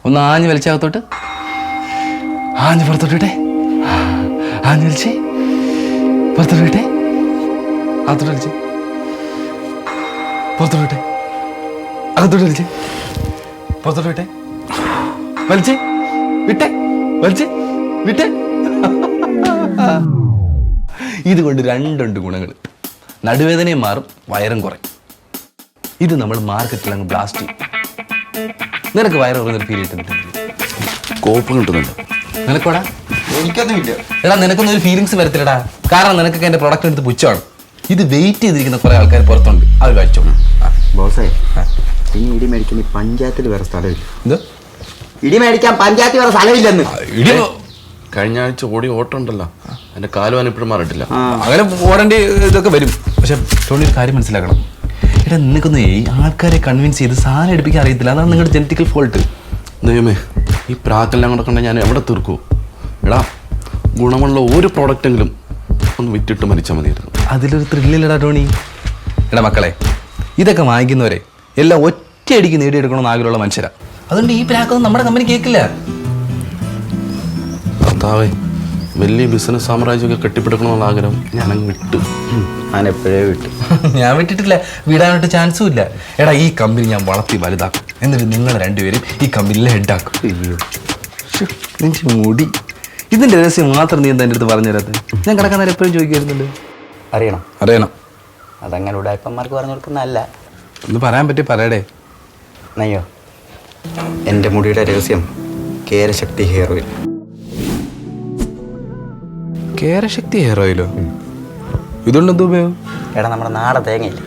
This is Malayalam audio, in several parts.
ഒന്ന് ആഞ്ഞ് വലിച്ചകത്തോട്ട്, ആഞ്ഞ് പുറത്തോട്ടെ, ആഞ്ഞ് വലിച്ചേ, പുറത്തോട്ടെ, അകത്തോട്ട് വലിച്ചേ, പുറത്തോട്ടെ, അകത്തോട്ട് വലിച്ചേ, പുറത്തോട്ടെ, വലിച്ചേ, വിട്ടേ, വലിച്ചേ, വിട്ടേ. ഇതുകൊണ്ട് രണ്ടുണ്ട് ഗുണങ്ങൾ. നടുവേദനയും മാറും, വയറും കുറയും. ഇത് നമ്മൾ മാർക്കറ്റിൽ അങ്ങ് ബ്ലാസ്റ്റ് ചെയ്യും. നിനക്ക് വയറ് കുറഞ്ഞൊരു ഫീൽ കിട്ടുന്നുണ്ട്? കോപ്പം കിട്ടുന്നുണ്ട്. നിനക്കോടാ? എനിക്കൊന്നുമില്ല. എടാ നിനക്കൊന്നും ഒരു ഫീലിങ്സ് വരത്തില്ലടാ. കാരണം നിനക്കൊക്കെ എൻ്റെ പ്രൊഡക്റ്റ് എടുത്ത് പുച്ഛമാണ്. ഇത് വെയിറ്റ് ചെയ്തിരിക്കുന്ന കുറെ ആൾക്കാർ പുറത്തുണ്ട്, അവർ കഴിച്ചോളൂ. ബോസേ, ഇനി ഇടി മേടിക്കാൻ ഈ പഞ്ചായത്തിൽ വേറെ സ്ഥലമില്ല. ഇത് ഇടി മേടിക്കാൻ പഞ്ചായത്തിൽ വേറെ സ്ഥലമില്ലെന്ന്. കഴിഞ്ഞ ആഴ്ച ഓടി ഓട്ടം ഉണ്ടല്ലോ, എന്റെ കാലുവാൻ ഇപ്പോഴും മാറിയിട്ടില്ല. അങ്ങനെ ഓടേണ്ടി ഇതൊക്കെ വരും. പക്ഷെ ടോണി ഒരു കാര്യം മനസ്സിലാക്കണം. എടാ നിനക്കൊന്നും ഈ ആൾക്കാരെ കൺവിൻസ് ചെയ്ത് സാധനം എടുപ്പിക്കാൻ അറിയത്തില്ല. അതാണ് നിങ്ങളുടെ ജനറ്റിക്കൽ ഫോൾട്ട്. ദൈവമേ, ഈ പ്രാക്കെല്ലാം കൂടെ കണ്ടാൽ ഞാൻ എവിടെ തീർക്കൂ? എടാ, ഗുണമുള്ള ഒരു പ്രോഡക്റ്റെങ്കിലും ഒന്ന് വിറ്റിട്ട് മരിച്ചാൽ മതിയായിരുന്നു. അതിലൊരു ത്രില്ലില്ലടാ ടോണി. എടാ മക്കളെ, ഇതൊക്കെ വാങ്ങിക്കുന്നവരെ എല്ലാം ഒറ്റയടിക്ക് നേടിയെടുക്കണമെന്ന് ആഗ്രഹമുള്ള മനുഷ്യരാ. അതുകൊണ്ട് ഈ പ്രാക്കൊന്നും നമ്മുടെ കമ്പനി കേൾക്കില്ല. ഭർത്താവേ, വലിയ ബിസിനസ് സാമ്രാജ്യമൊക്കെ കെട്ടിപ്പടുക്കണമെന്നുള്ള ആഗ്രഹം ഞാനങ്ങ് വിട്ടു. ഞാൻ എപ്പോഴേ വിട്ടു. ഞാൻ വിട്ടിട്ടില്ല, വിടാനായിട്ട് ചാൻസും ഇല്ല. എടാ ഈ കമ്പനി ഞാൻ വളർത്തി വലുതാക്കും. എന്നിട്ട് നിങ്ങൾ രണ്ടുപേരും ഈ കമ്പനിയിലെ ഹെഡാക്കും. മുടി ഇതിന്റെ രഹസ്യം മാത്രം നീ എന്താ എൻ്റെ അടുത്ത് പറഞ്ഞു തരാത്തത്? ഞാൻ കിടക്കാൻ നേരം എപ്പോഴും ചോദിക്കായിരുന്നല്ലോ. അറിയണം. അതങ്ങനെ ഉടായ്പന്മാർക്ക് പറഞ്ഞു കൊടുക്കുന്നതല്ല. ഒന്ന് പറയാൻ പറ്റി പറയടേ. അയ്യോ, എൻ്റെ മുടിയുടെ രഹസ്യം കേരശക്തി ഹെയർ ഓയിൽ. കേരശക്തി ഹെയർ ഓയിലോ? ഇതുകൊണ്ട് എന്ത് ഉപയോഗം? എടാ, നമ്മുടെ നാടൻ തേങ്ങയില്ലേ,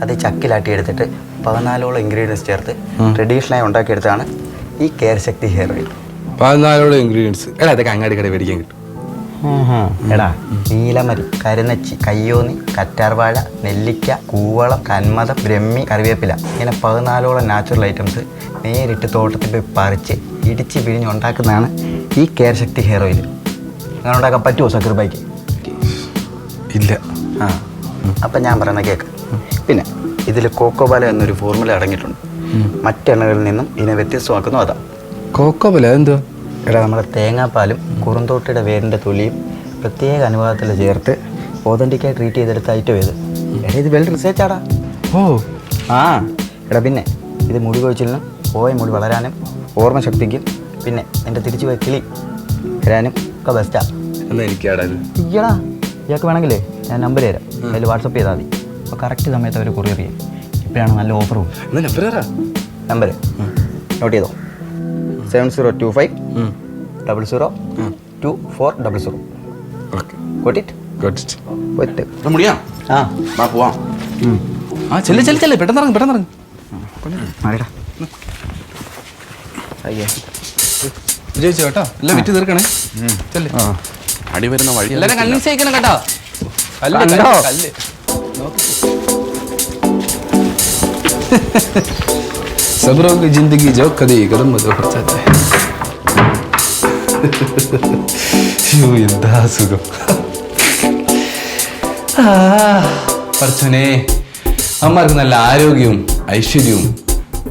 അത് ചക്കിലാട്ടി എടുത്തിട്ട് 14ഓളം ഇൻഗ്രീഡിയൻസ് ചേർത്ത് ട്രഡീഷണലായി ഉണ്ടാക്കിയെടുത്താണ് ഈ കേരശക്തി ഹെയർ ഓയിൽ. 14ഓളം ഇൻഗ്രീഡിയൻസ്. എടാ ഇതൊക്കെ അങ്ങാടി കടയിൽ മേടിക്കാൻ കിട്ടും. എടാ, നീലമരി, കരുനച്ചി, കയ്യോന്നി, കറ്റാർവാഴ, നെല്ലിക്ക, കൂവളം, കന്മദം, ബ്രഹ്മി, കറിവേപ്പില, ഇങ്ങനെ 14ഓളം നാച്ചുറൽ ഐറ്റംസ് നേരിട്ട് തോട്ടത്തിൽ പോയി പറിച്ച് ഇടിച്ച് പിഴിഞ്ഞ് ഉണ്ടാക്കുന്നതാണ് ഈ കേരശക്തി ഹെയർ ഓയിൽ. അങ്ങനെ ഉണ്ടാക്കാൻ പറ്റുമോ സക്കീർ ബൈക്ക്? ഇല്ല. അപ്പം ഞാൻ പറയുന്ന കേക്ക്. പിന്നെ ഇതിൽ കോക്കോബാല എന്നൊരു ഫോർമുല അടങ്ങിയിട്ടുണ്ട്. മറ്റെണ്ണകളിൽ നിന്നും ഇതിനെ വ്യത്യസ്തമാക്കുന്നു അതാ കോക്കോബാല. എന്തോ? എടാ, നമ്മുടെ തേങ്ങാപ്പാലും കുറുന്തോട്ടിയുടെ വേരിൻ്റെ തൊലിയും പ്രത്യേക അനുപാതത്തിൽ ചേർത്ത് ഓതൻറ്റിക്കായി ട്രീറ്റ് ചെയ്തെടുത്ത ഐറ്റം ഇത്. എടാ, ഇത് വെൽ റിസർച്ചാടാ. എടാ പിന്നെ ഇത് മുടി കൊഴിച്ചിലിനും പോയ മുടി വളരാനും ഓർമ്മശക്തിക്കും പിന്നെ എൻ്റെ തിരിച്ചു പോയി കിളി വരാനും ഒക്കെ ബെസ്റ്റാ. എന്നാ എനിക്കാടാ ഇയ്യടാ, ഇയാൾക്ക് വേണമെങ്കിലേ ഞാൻ നമ്പർ തരാം, അതിൽ വാട്സപ്പ് ചെയ്താൽ മതി. അപ്പോൾ കറക്റ്റ് സമയത്ത് അവർ കൊറിയർ ചെയ്യും. ഇപ്പോഴാണ് നല്ല ഓഫറും. നമ്പർ നോട്ട് ചെയ്തോ: 7025 002400. മുടിയാ പോവാം. ചെല്ലേ പെട്ടെന്നിറങ്ങി. വിജയിച്ചു കേട്ടോ. എല്ലാം വിറ്റ് തീർക്കണേ. അടി വരുന്ന വഴി എല്ലാരും കൺവിൻസ് ചെയ്യിക്കണം കേട്ടോ. सबरों की जिंदगी जो कभी कदम हो जाता है. എന്താ സുഖം. പറച്ചോനെ, അമ്മമാർക്ക് നല്ല ആരോഗ്യവും ഐശ്വര്യവും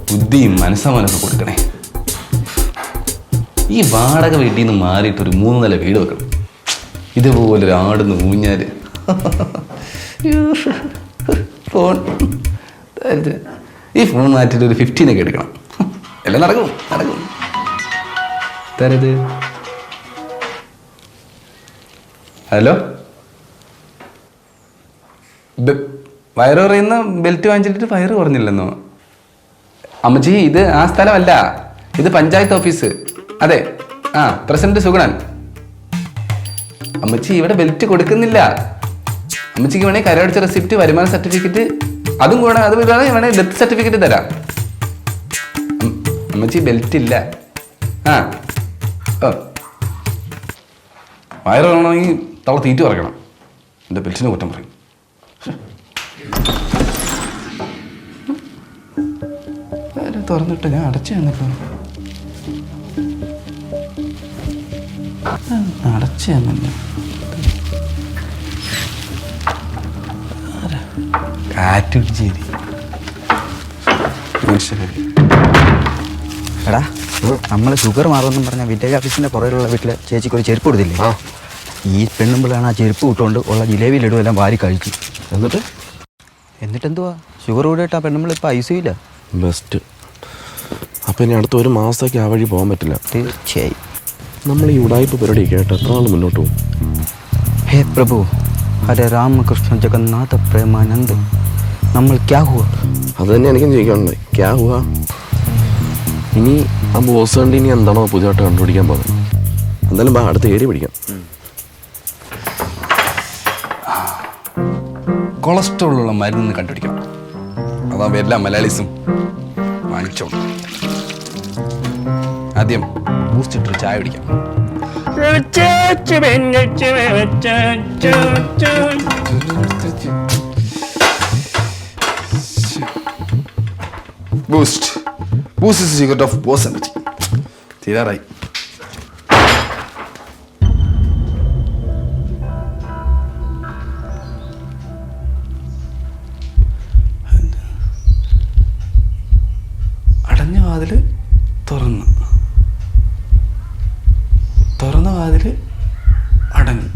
ബുദ്ധിയും മനസ്സമാനൊക്കെ കൊടുക്കണേ. ഈ വാടക വീട്ടിൽ നിന്ന് മാറിയിട്ട് ഒരു 3 നില വീട് വെക്കണം. ഇതുപോലൊരു ആടുന്ന് ഊഞ്ഞാല്. ഫോൺ ഈ ഫോൺ മാറ്റിയിട്ട് ഒരു 15 എടുക്കണം. എല്ലാം നടക്കും. തരത്. ഹലോ, വയറ് കുറയുന്ന ബെൽറ്റ് വാങ്ങിച്ചിട്ട് വയറ് കുറഞ്ഞില്ലെന്നോ? അമ്മച്ചി, ഇത് ആ സ്ഥലമല്ല, ഇത് പഞ്ചായത്ത് ഓഫീസ്. അതെ, പ്രസിഡന്റ് സുഗുണൻ. അമ്മച്ചി ഇവിടെ ബെൽറ്റ് കൊടുക്കുന്നില്ല. അമ്മച്ചിക്ക് വേണേൽ കരമടച്ച റെസിപ്റ്റ്, വരുമാന സർട്ടിഫിക്കറ്റ്, അതും കൂടെ അത് വേണേൽ ഡെത്ത് സർട്ടിഫിക്കറ്റ് തരാം. അമ്മച്ചി ബെൽറ്റ് ഇല്ല. വയറ് വേണമെങ്കിൽ തവള തീറ്റ പറയണം. എൻ്റെ ബെൽറ്റിനെ കുറ്റം പറയും. തുറന്നിട്ട് ഞാൻ അടച്ചു തന്നല്ലോ. അടച്ചു തന്നല്ലോ. കാറ്റ് പിടിച്ചേരി. എടാ, നമ്മൾ ഷുഗർ മാറുമെന്നും പറഞ്ഞാൽ വില്ലേജ് ഓഫീസിൻ്റെ പുറകിലുള്ള വീട്ടിൽ ചേച്ചിക്ക് ഒരു ചെരുപ്പ് കൊടുത്തില്ലേ, ഈ പെണ്ണുമ്പിളാണ് ആ ചെരുപ്പ് ഇട്ടുകൊണ്ട് ഉള്ള ജിലേബി ലഡു എല്ലാം വാരി കഴിച്ചു. എന്നിട്ടെന്തുവാ ഷുഗർ കൂടിയിട്ട് ആ പെണ്ണുമ്പിൾ ഇപ്പോൾ ഐസിയില്ല. ബെസ്റ്റ്. അപ്പം ഇനി അടുത്ത ഒരു മാസത്തേക്ക് ആ വഴി പോകാൻ പറ്റില്ല. തീർച്ചയായും. നമ്മൾ ഈ ഉടായ്പ പരിപാടി കേട്ട് എത്ര നാൾ മുന്നോട്ട് പോകും? ഹേ പ്രഭു, ഹരേ രാമകൃഷ്ണ ജഗന്നാഥ പ്രേമാനന്ദ്, നമ്മൾ ക്യാ ഹുവ? അത് തന്നെ എനിക്കും ചോദിക്കാനുണ്ട്. ക്യാ ഹുവാ? ഇനി ആ ബോസ് കണ്ട് ഇനി എന്താണോ പുതിയതായിട്ട് കണ്ടുപിടിക്കാൻ പോകുന്നത്. എന്തായാലും അടുത്ത ഏരിയ പിടിക്കാം. കൊളസ്ട്രോളുള്ള മരുന്ന് കണ്ടുപിടിക്കണം. അതാ എല്ലാ മലയാളീസും വാങ്ങിച്ചോ. ആദ്യം ബൂസ്റ്റ് ഇട്ടൊരു ചായ കുടിക്കാം. Boost boost is secret of boss energy. തീരാറായി. അടഞ്ഞ വാതില് തുറന്നു, തുറന്ന വാതില് അടഞ്ഞു.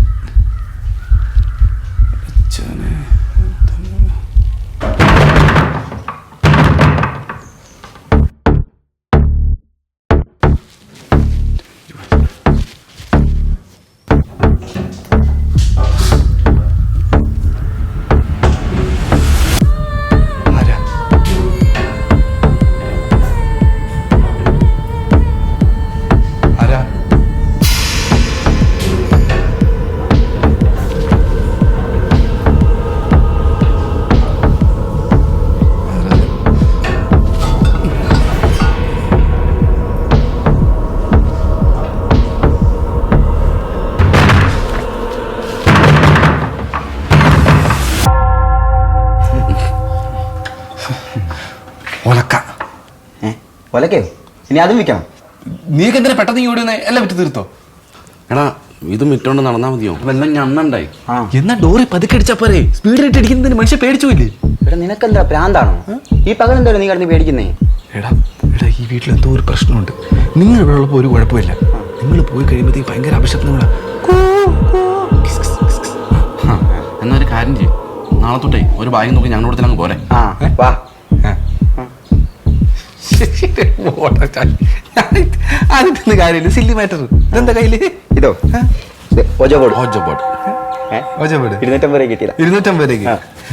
ഒലക്കയോ? ഇനി അതും വിൽക്കണം. നീക്ക് എന്തിനാ പെട്ടെന്ന് ഇങ്ങോട്ട് വന്നേ? എല്ലാം വിറ്റ് തീർത്തോ? എടാ ഇത് മിറ്റോണ്ട് നടന്നാൽ മതിയോ? വല്ല ഞണ്ണണ്ടായി. എന്നാ ഡോറി പതുക്കടിച്ചാ പോരെ? സ്പീഡിലിട്ട് അടിക്കുന്നതിന് മനുഷ്യ പേടിച്ചു പോയില്ലേ? ഇവിടെ നിനക്കെന്താ പ്രാന്താണോ? ഈ പകലെന്തോ നീ കിടന്ന് പേടിക്കുന്നേ? എടാ എടാ ഈ വീട്ടിൽ എന്തോ ഒരു പ്രശ്നമുണ്ട്. നിങ്ങൾ ഇവിടെ ഉള്ളപ്പോൾ ഒരു കുഴപ്പമില്ല. നിങ്ങൾ പോയി കഴിയുമ്പോഴത്തേക്ക് ഭയങ്കര അപശബ്ദങ്ങളാ. എന്നാ ഒരു കാര്യം ചെയ്യും, നാളെ തൊട്ടേ ഒരു ബാഗ് നോക്കി ഞങ്ങളുടെ അടുത്ത് അങ്ങ് പോരെ. വാ. അതിന്റെ കാര്യമില്ല, സില്ലി മാറ്റർ. ഇതെന്താ കയ്യില്? ഇതോ ഓജോബോർഡ്. 250 രൂപ കിട്ടിയില്ല. 250 രൂപയ്ക്ക്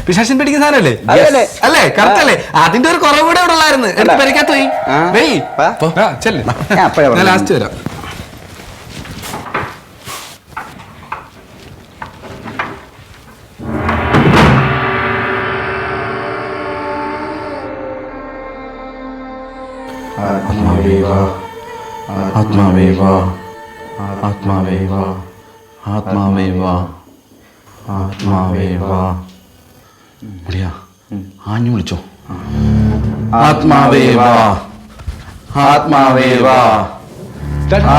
പിശാശൻ പിടിക്കുന്ന സാധനല്ലേ? അതല്ലേ? അല്ലേ? കറക്റ്റ് അല്ലേ? അതിന്റെ ഒരു കുറവ് കൂടെ ഇവിടെ ഉള്ളായിരുന്നു. എനിക്ക് പരിക്കാത്ത പോയി. ഞാൻ ലാസ്റ്റ് വരാം. ആത്മാവേവാ ആത്മാവേവാ ആത്മാവേവാ ആത്മാവേവാ ആത്മാവേവാ. വിളിയാ ആഞ്ഞു വിളിച്ചോ. ആത്മാവേവാ ആത്മാവേവാ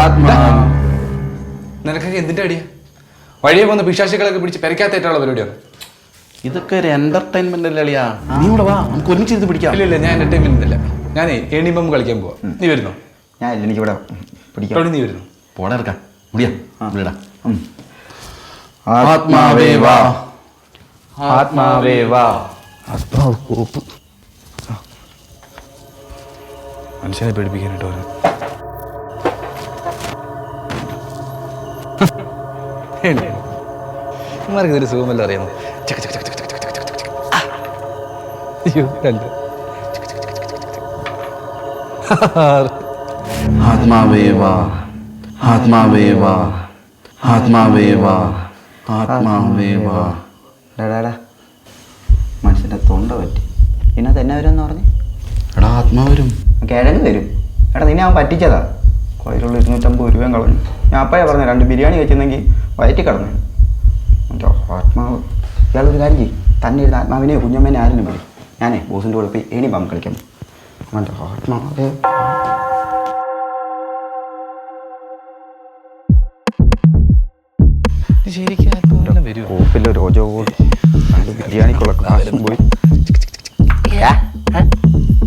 ആത്മാ. നിനക്കൊക്കെ എന്തിന്റെ അടിയാ? വഴിയെ പോകുന്ന പിശാശികളൊക്കെ പിടിച്ച് പെരക്കാത്തേറ്റുള്ള പരിപാടിയാണ്. ഇതൊക്കെ ഒരു എന്റർടൈൻമെന്റ് അല്ലേ അളിയാ? നീ ഇവിടെ വാ, നമുക്ക് ഒരുമിച്ച് ഇരുന്ന് പിടിക്കാം. ഇല്ല ഞാൻ എന്റർടൈൻമെന്റ് ഇല്ല. ഞാനേ ഏണിമ്പം കളിക്കാൻ പോവാ. നീ വരുന്നോ? ഞാൻ എനിക്കിവിടെ പിടിക്കാം. നീ വരുന്നു? പോടാ ഇറക്കാം. വിളിയാ വിളിടാ. ആത്മാവേവാ ആത്മാവേവാ. മനുഷ്യനെ പേടിപ്പിക്കാനായിട്ട് വരും. ഇമാർക്ക് ഇതൊരു സുഖമല്ല അറിയാമോ? അയ്യോ രണ്ട് ആത്മാവേവാ ആത്മാവേവാ ആത്മാവേവാ ആത്മാവേവാ. മനുഷ്യൻ്റെ തൊണ്ട പറ്റി. ഇതിനകത്ത് എന്നാ വരുമെന്ന് പറഞ്ഞു? എടാ ആത്മാവരും കിഴങ്ങ് വരും. എടാ നിന്നെ അവൻ പറ്റിച്ചതാ. കയ്യിലുള്ള 250 രൂപയും കളഞ്ഞു. ഞാൻ അപ്പഴേ പറഞ്ഞു 2 ബിരിയാണി വെച്ചിരുന്നെങ്കിൽ വയറ്റി കിടന്നു. എൻ്റെ ആത്മാവ്. ഇയാളൊരു കാര്യം ചെയ്യും, തന്നെ ഇരുന്ന് ആത്മാവിനെയോ കുഞ്ഞമ്മേനെ ആരെങ്കിലും വിളി. ഞാനേ ബോസിൻ്റെ കൂടെ പോയി ഏണി പാമ്പ് കളിക്കാം. അവൻ്റെ ആത്മാവ് കോപ്പിലെ രോജോ ബിരിയാണിക്കുള്ള കാശും പോയി.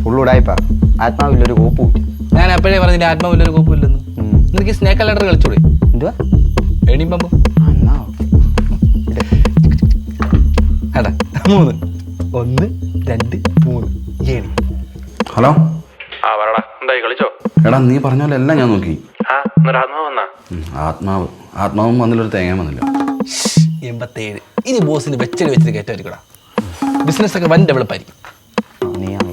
ഫുള്ളുടായിപ്പാ. ആത്മാവില്ലൊരു കോപ്പും. ഞാൻ അപ്പോഴേ പറഞ്ഞില്ല ആത്മാവില്ലൊരു കുഴപ്പമില്ലെന്ന്. നിനക്ക് സ്നേക്ക് ലെറ്റർ കളിച്ചൂടെ? എന്തുവാ എണീമ്പോ എന്നാ എടാ 3 1 2 3 7. ഹലോ ആ പറടാ, എന്തായി കളിച്ചോ? എടാ നീ പറഞ്ഞ പോലെ എല്ലാം ഞാൻ നോക്കി. ആ എന്നൊരു ആത്മാവ് വന്നാ? ആത്മാവും വന്നില്ലൊരു തേങ്ങ വന്നില്ല. 87. ഇനി ബോസിന് വെച്ചിട്ട് കയറ്റായിരിക്കടാ. ബിസിനസ് ഒക്കെ വൻ ഡെവലപ്പായിരിക്കും. ഞാനാ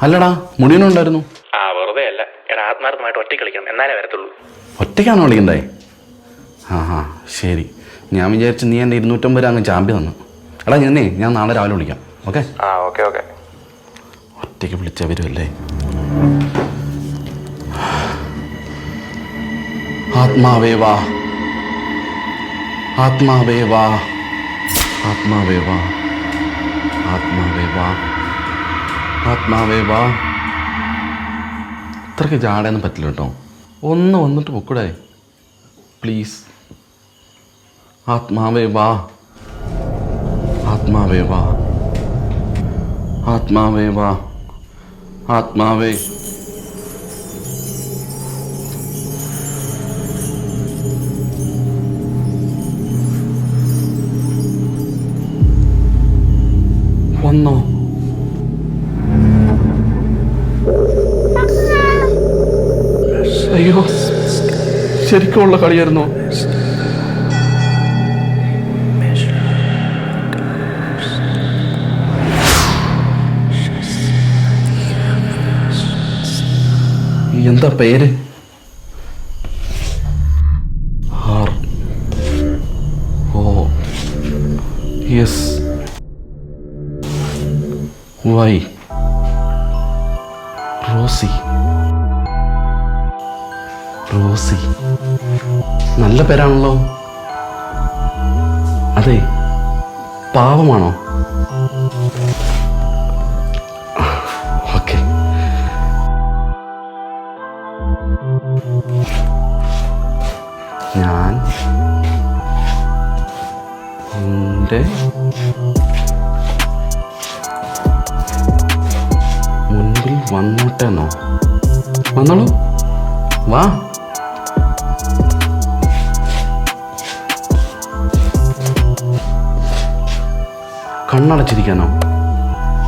അല്ലടാ മുടിയനും ഉണ്ടായിരുന്നു. ആ വെറുതെ അല്ല എടാ, ആത്മാർത്ഥമായിട്ട് ഒറ്റ കളിക്കണം, എന്നാലേ വരത്തുള്ളൂ. ഒറ്റയ്ക്കാണോ വിളിക്കണ്ടേ? ആ ശരി. ഞാൻ വിചാരിച്ചു നീ എൻ്റെ 250 രൂപ അങ്ങ് ചാമ്പി തന്നു. എടാ ഞാൻ നാളെ രാവിലെ വിളിക്കാം. ഓക്കെ? ആ ഓക്കെ. ഒറ്റയ്ക്ക് വിളിച്ചാൽ വരുമല്ലേ? ആത്മാവേ വാ, ആത്മാവേ വാ, ആത്മാവേ വാ, ആത്മാവേ വാ, ആത്മാവേ വാ. ഇത്രയ്ക്ക് ചാടാനൊന്നും പറ്റില്ല കേട്ടോ. ഒന്ന് വന്നിട്ട് പൊക്കൂടെ പ്ലീസ്. ആത്മാവേ വാ, ആത്മാവേ വാ, ആത്മാവേ വാ, ആത്മാവേ. വന്നോ? അയ്യോ, ശരിക്കുമുള്ള കളിയായിരുന്നോ? എന്താ പേര്? ROSY. റോസി നല്ല പേരാണല്ലോ. അതെ, പാവമാണോ? ഓക്കെ. ഞാൻ എൻ്റെ മുൻപിൽ വന്നോട്ടെന്നോ? വന്നോളൂ, വാ. കണ്ണടച്ചിരിക്കാനോ?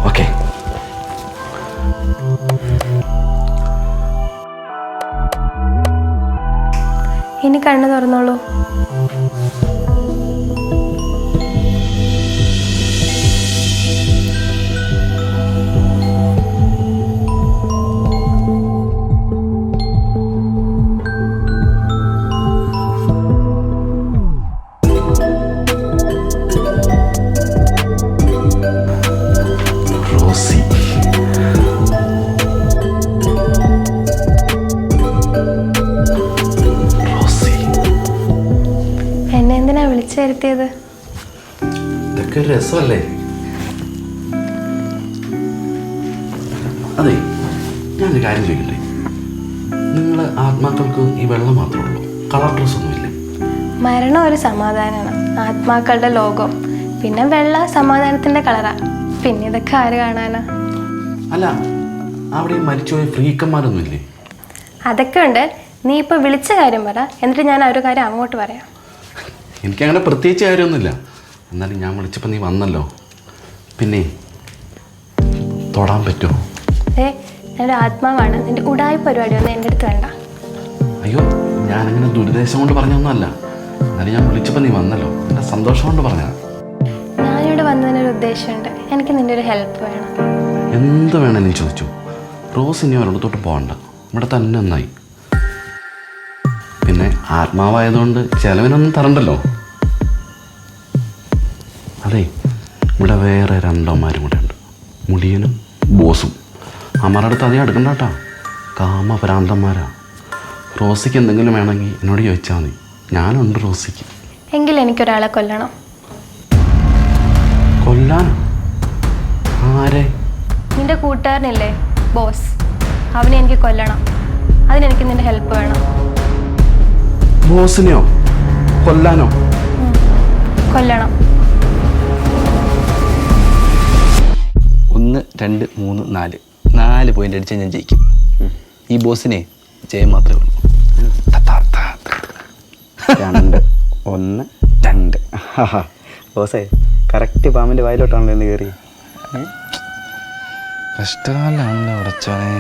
ഓക്കെ. ഇനി കണ്ണ് തുറന്നോളൂ. വിളിച്ചു വരുത്തിയത് ഇതൊക്കെ ഒരു രസമല്ലേ? അതെ, ഞാനൊരു കാര്യം ചോദിക്കട്ടെ. നിങ്ങൾ ആത്മാക്കൾക്ക് ഈ വെള്ളം മാത്രമേ ഉള്ളൂ, കളർ ഡ്രസ് ഒന്നുമില്ലേ? മരണം ഒരു സമാധാനമാണ്, ആത്മാക്കളുടെ ലോകം. പിന്നെ വെള്ള സമാധാനത്തിന്റെ കളറാ. പിന്നെ ഇതൊക്കെ ആര് കാണാനാ? അല്ല, അവിടെ മരിച്ചുപോയ ഫ്രീക്കന്മാരൊന്നുമില്ലേ? അതൊക്കെ ഉണ്ട്. നീ ഇപ്പൊ വിളിച്ച കാര്യം പറ, എന്നിട്ട് ഞാൻ ആ ഒരു കാര്യം അങ്ങോട്ട് പറയാം. എനിക്കങ്ങനെ പ്രത്യേകിച്ച് കാര്യമൊന്നുമില്ല. എന്നാലും ഞാൻ വിളിച്ചപ്പോൾ നീ വന്നല്ലോ, പിന്നെ തൊടാൻ പറ്റുമോ? ഞാനൊരു ആത്മാവാണ്, നിന്റെ ഉടായി പരിപാടിയൊന്നും എൻ്റെ അടുത്ത് വേണ്ട. അയ്യോ, ഞാനങ്ങനെ ദുരുദ്ദേശം കൊണ്ട് പറഞ്ഞൊന്നുമല്ല. എന്നാലും ഞാൻ വിളിച്ചപ്പോൾ നീ വന്നല്ലോ, എൻ്റെ സന്തോഷം കൊണ്ട് പറഞ്ഞതാണ്. ഞാനിവിടെ വന്നതിനൊരു ഉദ്ദേശമുണ്ട്. എനിക്ക് നിന്റെ ഒരു ഹെൽപ്പ് വേണം. എന്ത് വേണമെങ്കിലും ചോദിച്ചു. റോസ് ഇനി ഒരിടത്തോട്ട് പോകണ്ട, ഇവിടെ തന്നെ ഒന്നായി. പിന്നെ ആത്മാവായതുകൊണ്ട് ചിലവിനൊന്നും തരണ്ടല്ലോ. അതെ, ഇവിടെ വേറെ രണ്ടോമാരും കൂടെ ഉണ്ട്, മുടിയനും ബോസും. അമ്മയുടെ അടുത്ത് അധികം എടുക്കണ്ട കേട്ടോ, കാമഭ്രാന്തന്മാരാ. റോസിക്ക് എന്തെങ്കിലും വേണമെങ്കിൽ എന്നോട് ചോദിച്ചാൽ മതി, ഞാനുണ്ട് റോസിക്ക്. എങ്കിൽ എനിക്കൊരാളെ കൊല്ലണം. കൊല്ലാനോ? ആരെ? നിന്റെ കൂട്ടുകാരനില്ലേ ബോസ്, അവനെ എനിക്ക് കൊല്ലണം. അതിനെനിക്ക് നിന്റെ ഹെൽപ്പ് വേണം. ബോസിനെയോ കൊല്ലാനോ? കൊല്ലണം. 1 1 2 3 4 4 പോയിന്റ് അടിച്ചാൽ ഞാൻ ജയിക്കും. ഈ ബോസിനെ ജയം മാത്രമേ ഉള്ളൂ. 2 1 2. ബോസേ കറക്റ്റ് പാമ്പിൻ്റെ വായിലോട്ടാണല്ലോ എന്ന് കയറി. കഷ്ടകാലാണല്ലോ ഉടച്ചോനെ.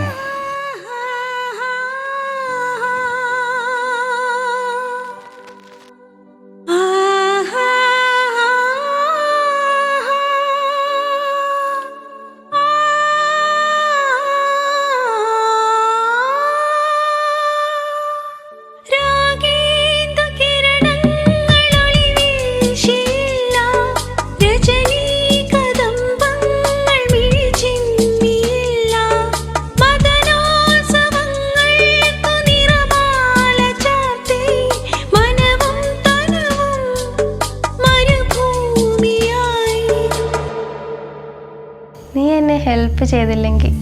നീ എന്നെ ഹെൽപ്പ് ചെയ്തില്ലെങ്കിൽ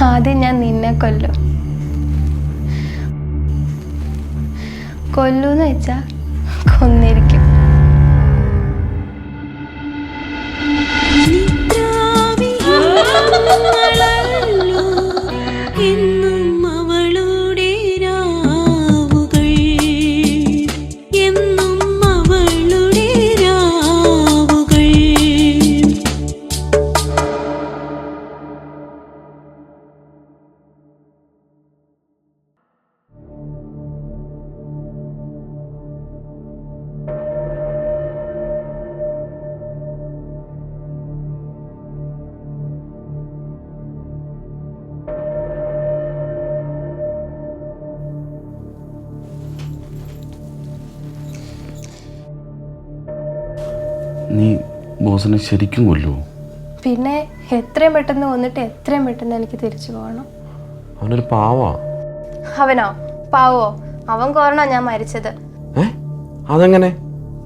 ആദ്യം ഞാൻ നിന്നെ കൊല്ലും. കൊല്ലൂന്ന് വെച്ചാ കൊന്നിരിക്കും. നീ ബോസിനെ ശരിക്കും കൊല്ലുമോ? പിന്നെ എത്രയും പെട്ടെന്ന് വന്നിട്ട് എത്രയും പെട്ടെന്ന് എനിക്ക് തിരിച്ചു പോകണം. അവനൊരു പാവാ. അവനോ പാവോ? അവൻ കോരണോ ഞാൻ മരിച്ചത്. അതെങ്ങനെ?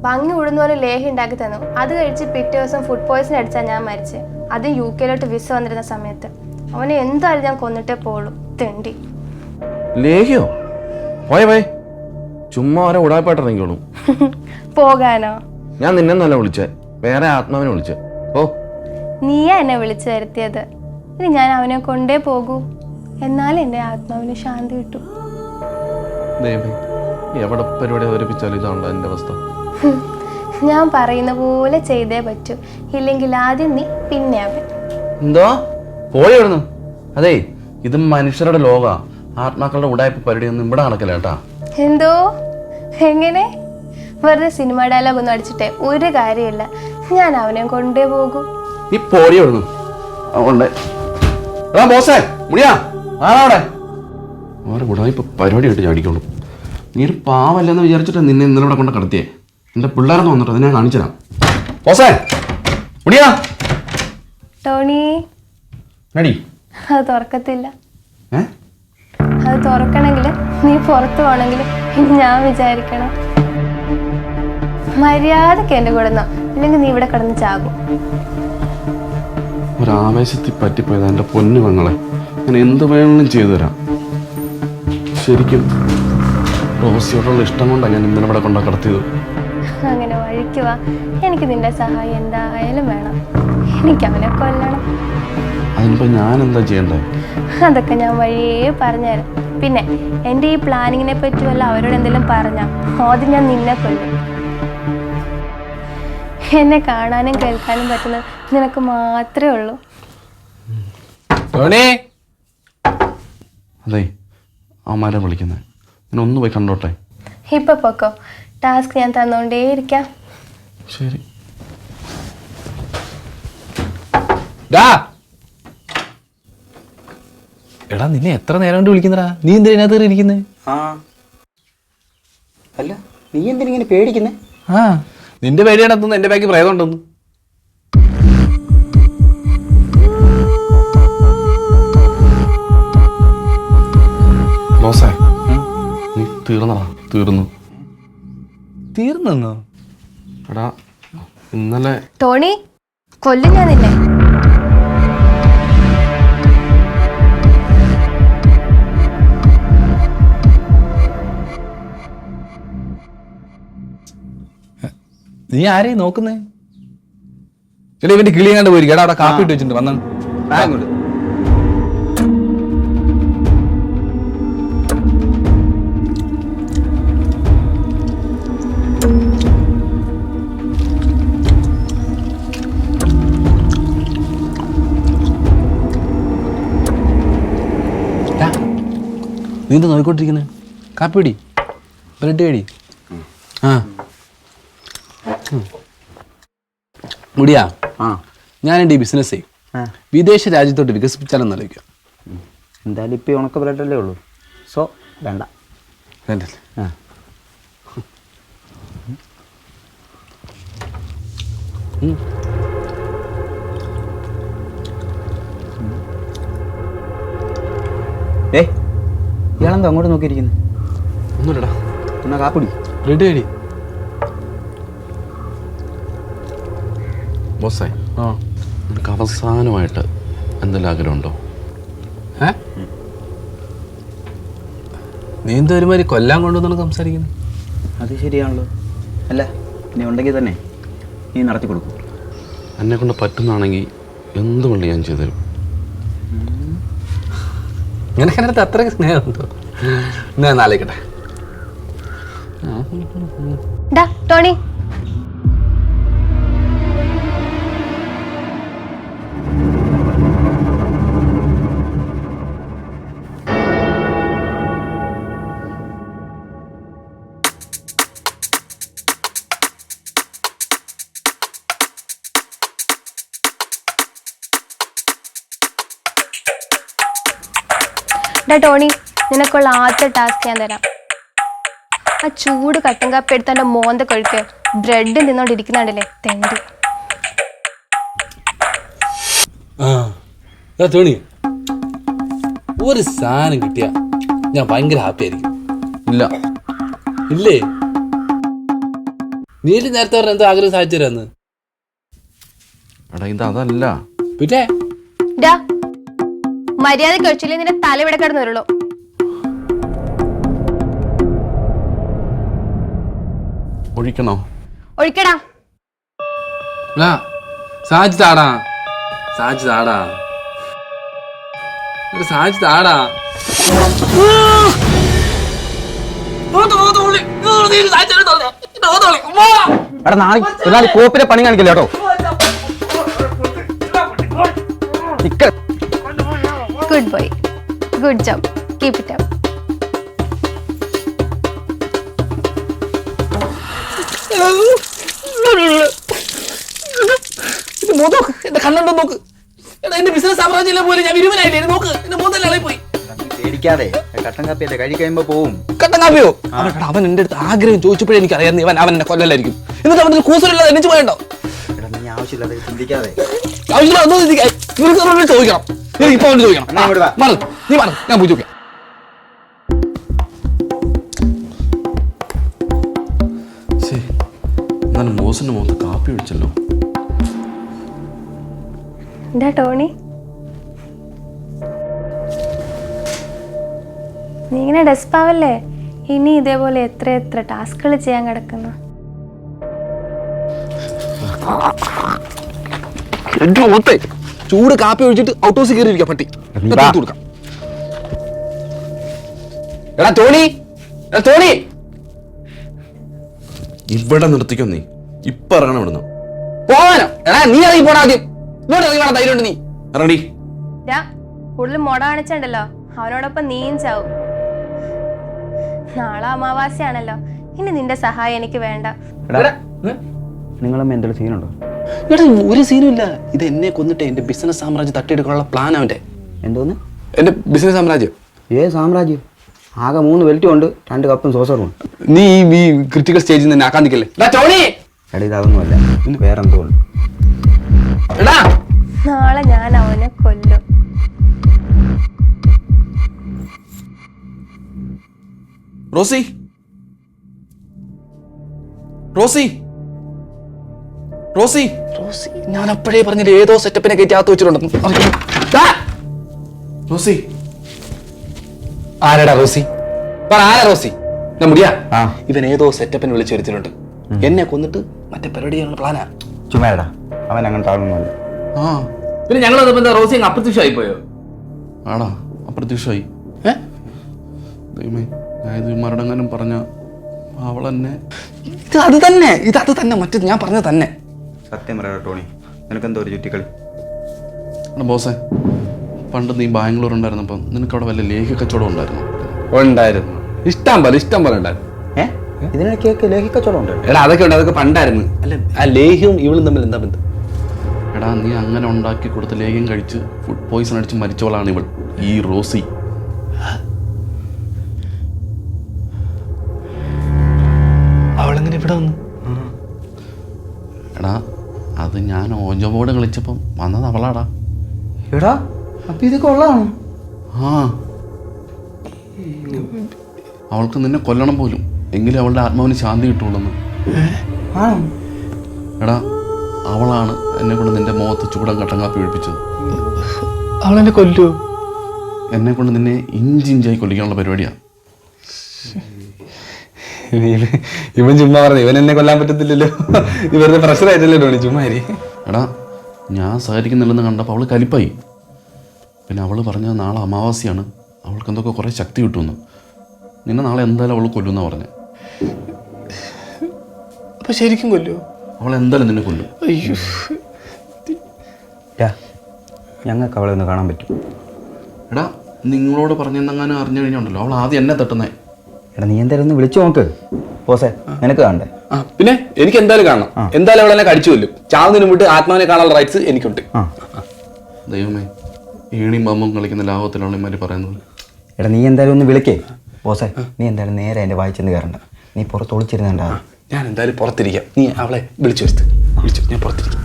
ഭംഗി ഉഴുന്ന പോലെ ലേഹ്യം ഉണ്ടാക്കി തന്നു. അത് കഴിച്ച് പിറ്റേ ദിവസം ഫുഡ് പോയ്സൺ അടിച്ചാൽ ഞാൻ മരിച്ചത്. അത് UK വിസ വന്നിരുന്ന സമയത്ത്. അവനെ എന്തായാലും ഞാൻ കൊന്നിട്ടേ പോളൂ. തെണ്ടി. ലേഹ്യോ? പോയേ ചുമ്മാ അവരെ ഉടാപ്പായിട്ടിറങ്ങിക്കോളും. പോകാനോ? ഞാൻ നിന്നെ നല്ല വിളിച്ചേ, വേറെ ആത്മാവിനെ വിളിച്ചേ. ഓ, നീയാ എന്നെ വിളിച്ചു വരുത്തിയത്. ഇനി ഞാൻ അവനെ കൊണ്ടേ പോകൂ. എന്നാലും എൻ്റെ ആത്മാവിന് ശാന്തി കിട്ടും. എവിടെ പരിപാടി അവതരിപ്പിച്ചാലും ഇതാണോ എൻ്റെ അവസ്ഥ? ഞാൻ പറയുന്ന പോലെ ചെയ്തേ പറ്റൂ. ഇല്ലെങ്കിൽ ആദ്യം നീ പിന്നെ അവൻ. എന്തോ പോയി വിടുന്നു? അതെ, ഇത് മനുഷ്യരുടെ ലോക. ആത്മാക്കളുടെ ഉടായ്പ പരിപാടിയൊന്നും ഇവിടെ നടക്കില്ല കേട്ടാ. എന്തോ എങ്ങനെ? വെറുതെ സിനിമ ഡയലോഗ് ഒന്നും അടിച്ചിട്ടേ ഒരു കാര്യമില്ല. ഞാൻ അവനെ കൊണ്ടേ പോകൂ. നീ പോടി വിടുന്നു. അതുകൊണ്ട് ബോസേ മുടിയാ ആണവിടെ വേറെ ഉടായ്പ പരിപാടി ആയിട്ട് ചാടിക്കോളൂ. നീ ഒരു പാവല്ലെന്ന് വിചാരിച്ചിട്ട് നിന്നെ ഇന്നലെ ഇവിടെ കൊണ്ട് കടത്തിയേ. എൻ്റെ പിള്ളേരെന്ന് വന്നിട്ട് അത് ഞാൻ കാണിച്ചു തരാം. ബോസേ മുടിയാ ടോണി, നടി അത് തുറക്കത്തില്ല. അത് തുറക്കണമെങ്കിൽ നീ പുറത്തു പോകണമെങ്കിൽ ഞാൻ വിചാരിക്കണം. മര്യാദക്ക് എൻ്റെ കൂടെ നിന്നോ, ഇല്ലെങ്കിൽ നീ ഇവിടെ കിടന്ന് ചാകും. ഒരാവേശത്തിൽ പറ്റിപ്പോയത് എൻ്റെ പൊന്നു പെങ്ങളെ. ഞാൻ എന്ത് വേണമെങ്കിലും ചെയ്തു തരാം. ശരിക്കും റോസിയോടുള്ള ഇഷ്ടം കൊണ്ടാണ് ഞാൻ ഇന്നലെ ഇവിടെ കൊണ്ടാ കടത്തിയത്. അങ്ങനെ വഴിക്കുക. എനിക്ക് നിന്റെ സഹായം എന്തായാലും വേണം. എനിക്ക് അവനെ കൊല്ലണം. അതിനിപ്പോൾ ഞാൻ എന്താ ചെയ്യണ്ടേ? അതൊക്കെ ഞാൻ വഴിയേ പറഞ്ഞുതരാം. പിന്നെ എൻ്റെ ഈ പ്ലാനിങ്ങിനെ പറ്റിയല്ല അവരോട് എന്തെങ്കിലും പറഞ്ഞാൽ ആദ്യം ഞാൻ നിന്നെ കൊല്ലും. എന്നെ കാണാനും കേൾക്കാനും പറ്റുന്നത് നിനക്ക് മാത്രമേ ഉള്ളൂ. അതെ, അവന്മാരെ വിളിക്കുന്നത്. ഞാൻ ഒന്ന് പോയി കണ്ടോട്ടെ. ഇപ്പൊ പൊക്കോ. ടാസ്ക് ഞാൻ തന്നോണ്ടേയിരിക്കാം. ശരി. എടാ നിന്നെ എത്ര നേരം കൊണ്ട് വിളിക്കുന്നടാ? നീ എന്തിനകത്ത് ഇരിക്കുന്നത്? അല്ല, നീ എന്തിനിങ്ങനെ പേടിക്കുന്നേ? നിന്റെ പേടിയാണെത്തുന്നു എൻ്റെ ബാക്കി പ്രേതം ഉണ്ടെന്ന്. ബോസേ നീ തീർന്നടാ. തീർന്നോ? എടാ ഇന്നലെ ടോണി, കൊല്ലും ഞാൻ നിന്നെ. നീ ആരെയും നോക്കുന്നേ? ചേട്ടാ ഇവന്റെ കിളിയങ്ങാണ്ട് പോയിരിക്കും. എടാ അവിടെ കാപ്പി ഇട്ട് വെച്ചിട്ടുണ്ട് വന്നാണ്. ബാങ്കോട്ട്. നീ എന്താ നോക്കിക്കൊണ്ടിരിക്കുന്നത്? കാപ്പിടി, ബ്രെഡ് കടി. ആ മുടിയാ, ഞാനെൻ്റെ ഈ ബിസിനസ്സേ വിദേശ രാജ്യത്തോട്ട് വികസിപ്പിച്ചാലെന്ന് ആലോചിക്കുക. എന്തായാലും ഇപ്പം ഉണക്ക ബ്രെഡല്ലേ ഉള്ളൂ, സോ വേണ്ട. വേണ്ടല്ലേ? ആ ഏയ്, ഇയാളെന്താ അങ്ങോട്ട് നോക്കിയിരിക്കുന്നു? ഒന്നുമില്ലടാ, എന്നാ കാപ്പിടി. ബ്രെഡ് കടി. ബോസേ, ആ നിനക്ക് അവസാനമായിട്ട് എന്തെങ്കിലും ആഗ്രഹമുണ്ടോ? ഏ നീ എന്താ ഒരുമാതിരി കൊല്ലാൻ കൊണ്ടുവന്നാണ് സംസാരിക്കുന്നത്? അത് ശരിയാണല്ലോ. അല്ല, ഇനി ഉണ്ടെങ്കിൽ തന്നെ നീ നടത്തി കൊടുക്കും. എന്നെ കൊണ്ട് പറ്റുന്നതാണെങ്കിൽ എന്തുകൊണ്ട് ഞാൻ ചെയ്തു തരും. നിനക്ക് എൻ്റെ അടുത്ത് അത്രയ്ക്ക് സ്നേഹമുണ്ടോ? ഞാൻ ആലോചിക്കട്ടെ. ഡാ ടോണി, ഡാ ടോണി, നിനക്കുള്ള ആദ്യത്തെ ടാസ്ക് ഞാൻ തരാം. ആ ചൂട് കട്ടൻ കാപ്പി എടുത്ത് എൻ്റെ മോന്ത കഴിക്ക്. ബ്രെഡ് തിന്നോണ്ടിരിക്കുന്നുണ്ടല്ലേ തെണ്ടി. ആ തോണി, ഒരു സാധനം കിട്ടിയ ഞാൻ ഭയങ്കര ഹാപ്പി ആയിരിക്കും. ഇല്ല. ഇല്ലേ? നീല് നേരത്തെ പറഞ്ഞ എന്തോ ആഗ്രഹം സാധിച്ചു തരാന്ന്. എടാ, ഇത് അതല്ല. പിന്നെ ഡാ, മര്യാദ കഴിച്ചില്ലേ നിന്റെ തല ഇവിടെ കിടന്നു വരുള്ളൂ. ഒഴിക്കണോ? ഒഴിക്കടാ. സാജി താടാ, സാജി താടാ, സാജി താടാ. എടാ, നാളെ കോപ്പിലെ പണി കാണിക്കില്ല കേട്ടോ. Good boy, good job, keep it up. എന്റെ കണ്ണുണ്ടോ നോക്ക്. എന്റെ ബിസിനസ് സാമ്രാജ്യം പോലെ ഞാൻ വിരുമനായില്ലേ? നോക്ക്, എന്റെ മൂന്നല്ലേ പോയി. പേടിക്കാതെ, കട്ടൻ കാപ്പിയല്ലേ കഴി കഴിയുമ്പോ പോവും. കട്ടൻ കാപ്പിയോ? അവൻ എന്റെ അടുത്ത് ആഗ്രഹം ചോദിച്ചപ്പോഴേ എനിക്ക് അറിയാം അവൻ എന്നെ കൊല്ലലായിരിക്കും. എന്നിട്ട് അവന്റെ കൂസലില്ലാതെ എന്നെ പോയണ്ടോ? എടാ, നീ ആവശ്യമില്ലാതെ ചിന്തിക്കാതെ. ചോദിക്കണം, ഇപ്പൊ അവന് ചോദിക്കണം. നീ മാറ്, ഞാൻ പോയി ചോദിക്കാം. ശരി, എന്നാലും ബോസിന്റെ മുഖത്ത് കാപ്പി ഒഴിച്ചല്ലോ. എന്താ ടോണി, നീ ഇങ്ങനെ ഡെസ്പാവല്ലേ? ഇനി ഇതേപോലെ എത്ര എത്ര ടാസ്കുകൾ ചെയ്യാൻ കിടക്കുന്നു. എന്റെ മുഖത്തെ ചൂട് കാപ്പി ഒഴിച്ചിട്ട് ഔട്ട് ഹൗസിൽ കയറിയിരിക്കാം പട്ടി. കൊടുക്കാം. എടാ ടോണി, എടാ ടോണി, ഇവിടെ നിർത്തിക്കോ. നീ ഇപ്പൊ ഇറങ്ങണം ഇവിടുന്ന്. പോവാനോ? എടാ നീ ഇറങ്ങി പോടാ ആദ്യം. ഇങ്ങോട്ട് ഇറങ്ങി വേണം, ധൈര്യം ഉണ്ട് നീ. ഇറങ്ങി. കൂടുതൽ മുട കാണിച്ചുണ്ടല്ലോ, അവനോടൊപ്പം നീയും ചാവും. നാളെ അമാവാസ്യാണല്ലോ, ഇനി നിന്റെ സഹായം എനിക്ക് വേണ്ട. നിങ്ങളും എന്തെങ്കിലും സീനുണ്ടോ? എടാ ഒരു സീനും ഇല്ല. ഇത് എന്നെ കൊന്നിട്ട് എന്റെ ബിസിനസ് സാമ്രാജ്യം തട്ടിയെടുക്കാനുള്ള പ്ലാൻ അവന്റെ. എന്തോന്ന്? എന്റെ ബിസിനസ് സാമ്രാജ്യം. സാമ്രാജ്യം? ആകെ 3 വെൽറ്റും ഉണ്ട്, 2 കപ്പും സോസറും ഉണ്ട്. നീ ഈ ക്രിട്ടിക്കൽ സ്റ്റേജിൽ നിന്ന് ആക്കാൻ നിൽക്കല്ലേ? എടാ, ഇതൊന്നുമല്ല, വേറെന്തോ ഉണ്ട്. എടാ നാളെ ഞാൻ അവനെ കൊല്ലും. റോസി, റോസി, റോസി, റോസി, ഞാൻ അപ്പോഴേ പറഞ്ഞില്ല ഏതോ സെറ്റപ്പിനെ കയറ്റി അകത്ത് വെച്ചിട്ടുണ്ടെന്ന്. റോസി. ആരാടാ റോസി? ആരാ റോസി? ഞാൻ മുടിയാ. ആ. ഇവൻ ഏതോ സെറ്റപ്പിനെ വിളിച്ചു വരുത്തിയിട്ടുണ്ട്. എന്നെ കൊന്നിട്ട് മറ്റേ പരിപാടി ചെയ്യാനുള്ള പ്ലാനാ. ചുമ്മാടാ, അവൻ അങ്ങനത്തെ ആളൊന്നുമല്ല. ആ പിന്നെ ഞങ്ങൾ എന്താ റോസി അങ്ങ് അപ്രത്യക്ഷമായി പോയോ? ആടാ അപ്രത്യക്ഷമായി. ദൈവമേ, ഞാൻ ഇത് മരടങ്ങാനും പറഞ്ഞ അവളെന്നെ ഇത് അത് തന്നെ മറ്റേത് ഞാൻ പറഞ്ഞത് തന്നെ. സത്യം പറയാ ടോണി, നിനക്കെന്തോ ഒരു ചുറ്റിക്കളി. എടാ ബോസേ, പണ്ട് നീ ബാംഗ്ലൂർ ഉണ്ടായിരുന്നപ്പം നിനക്ക് അവിടെ വല്ല ലേഖ കച്ചവടം ഉണ്ടായിരുന്നു? ഉണ്ടായിരുന്നു, ഇഷ്ടം പോലെ ഉണ്ടായിരുന്നു. ഇതിനിടയ്ക്ക് ലേഖി കച്ചവടം ഉണ്ട്. എടാ അതൊക്കെ ഉണ്ട്, അതൊക്കെ പണ്ടായിരുന്നു. അല്ല ആ ലേഹ്യവും ഇവളും തമ്മിൽ എന്താ ബന്ധം? എടാ നീ അങ്ങനെ ഉണ്ടാക്കി കൊടുത്ത് ലേഖ്യം കഴിച്ച് ഫുഡ് പോയിസൺ അടിച്ച് മരിച്ചവളാണ് ഇവൾ, ഈ റോസി. അവളെങ്ങനെ ഇവിടെ വന്നു? എടാ അത് ഞാൻ ഓഞ്ചോ ബോർഡ് കളിച്ചപ്പം വന്നത് അവളാടാ. എടാ അപ്പൊ ഇതൊക്കെ ഉള്ളതാണോ? ആ, അവൾക്ക് നിന്നെ കൊല്ലണം പോലും, എങ്കിലും അവളുടെ ആത്മാവിന് ശാന്തി കിട്ടുള്ളൂ. എടാ അവളാണ് എന്നെ കൊണ്ട് നിന്റെ മുഖത്ത് ചൂടം കട്ടങ്ങാപ്പി ഒഴിപ്പിച്ചത്. അവളെന്നെ കൊല്ലുവോ? എന്നെ കൊണ്ട് നിന്നെ ഇഞ്ചിഞ്ചായി കൊല്ലിക്കാനുള്ള പരിപാടിയാണ്. ഇവൻ ചുമ്മാ പറഞ്ഞു, ഇവൻ എന്നെ കൊല്ലാൻ പറ്റത്തില്ലല്ലോ. വെറുതെ പ്രഷറായിട്ടല്ലേ ടോണി, ചുമ്മാ. എടാ ഞാൻ സഹകരിക്കുന്നില്ലെന്ന് കണ്ടപ്പോൾ അവൾ കലിപ്പായി. പിന്നെ അവൾ പറഞ്ഞത് നാളെ അമാവാസിയാണ്, അവൾക്ക് എന്തൊക്കെ കുറേ ശക്തി കിട്ടുമെന്ന്. നിന്നെ നാളെ എന്തായാലും അവൾ കൊല്ലുമെന്നാ പറഞ്ഞത്. അപ്പൊ ശരിക്കും കൊല്ലുവോ? അവൾ എന്തായാലും നിന്നെ കൊല്ലും. അയ്യോ, ഞങ്ങൾക്ക് അവളെ ഒന്ന് കാണാൻ പറ്റും? എടാ നിങ്ങളോട് പറഞ്ഞെന്നെങ്ങാനും അറിഞ്ഞു കഴിഞ്ഞുണ്ടല്ലോ, അവൾ ആദ്യം എന്നെ തട്ടുന്നേ. എടാ നീ എന്തായാലും ഒന്ന് വിളിച്ചു നോക്ക് ബോസേ, നിനക്ക് കാണണ്ടേ? പിന്നെ എനിക്ക് എന്തായാലും കാണണം. എന്തായാലും അവളെന്നെ കടിച്ചു കൊല്ലും. ചാവുന്നതിന് മുമ്പ് ആത്മാവിനെ കാണാനുള്ള റൈറ്റ്സ് എനിക്കുണ്ട്. ദൈവമേ, ഈണിയും പാമ്പും കളിക്കുന്ന ലാഭത്തിലുള്ള ഇമാര് പറയുന്നത്. എടാ നീ എന്തായാലും ഒന്ന് വിളിക്കേ ബോസേ. നീ എന്തായാലും നേരെ എൻ്റെ വായിച്ചെന്ന് കയറണ്ട, നീ പുറത്ത് ഒളിച്ചിരുന്നുണ്ടാ. ഞാൻ എന്തായാലും പുറത്തിരിക്കാം, നീ അവളെ വിളിച്ചു വരുത്ത്. വിളിച്ചു, ഞാൻ പുറത്തിരിക്കാം.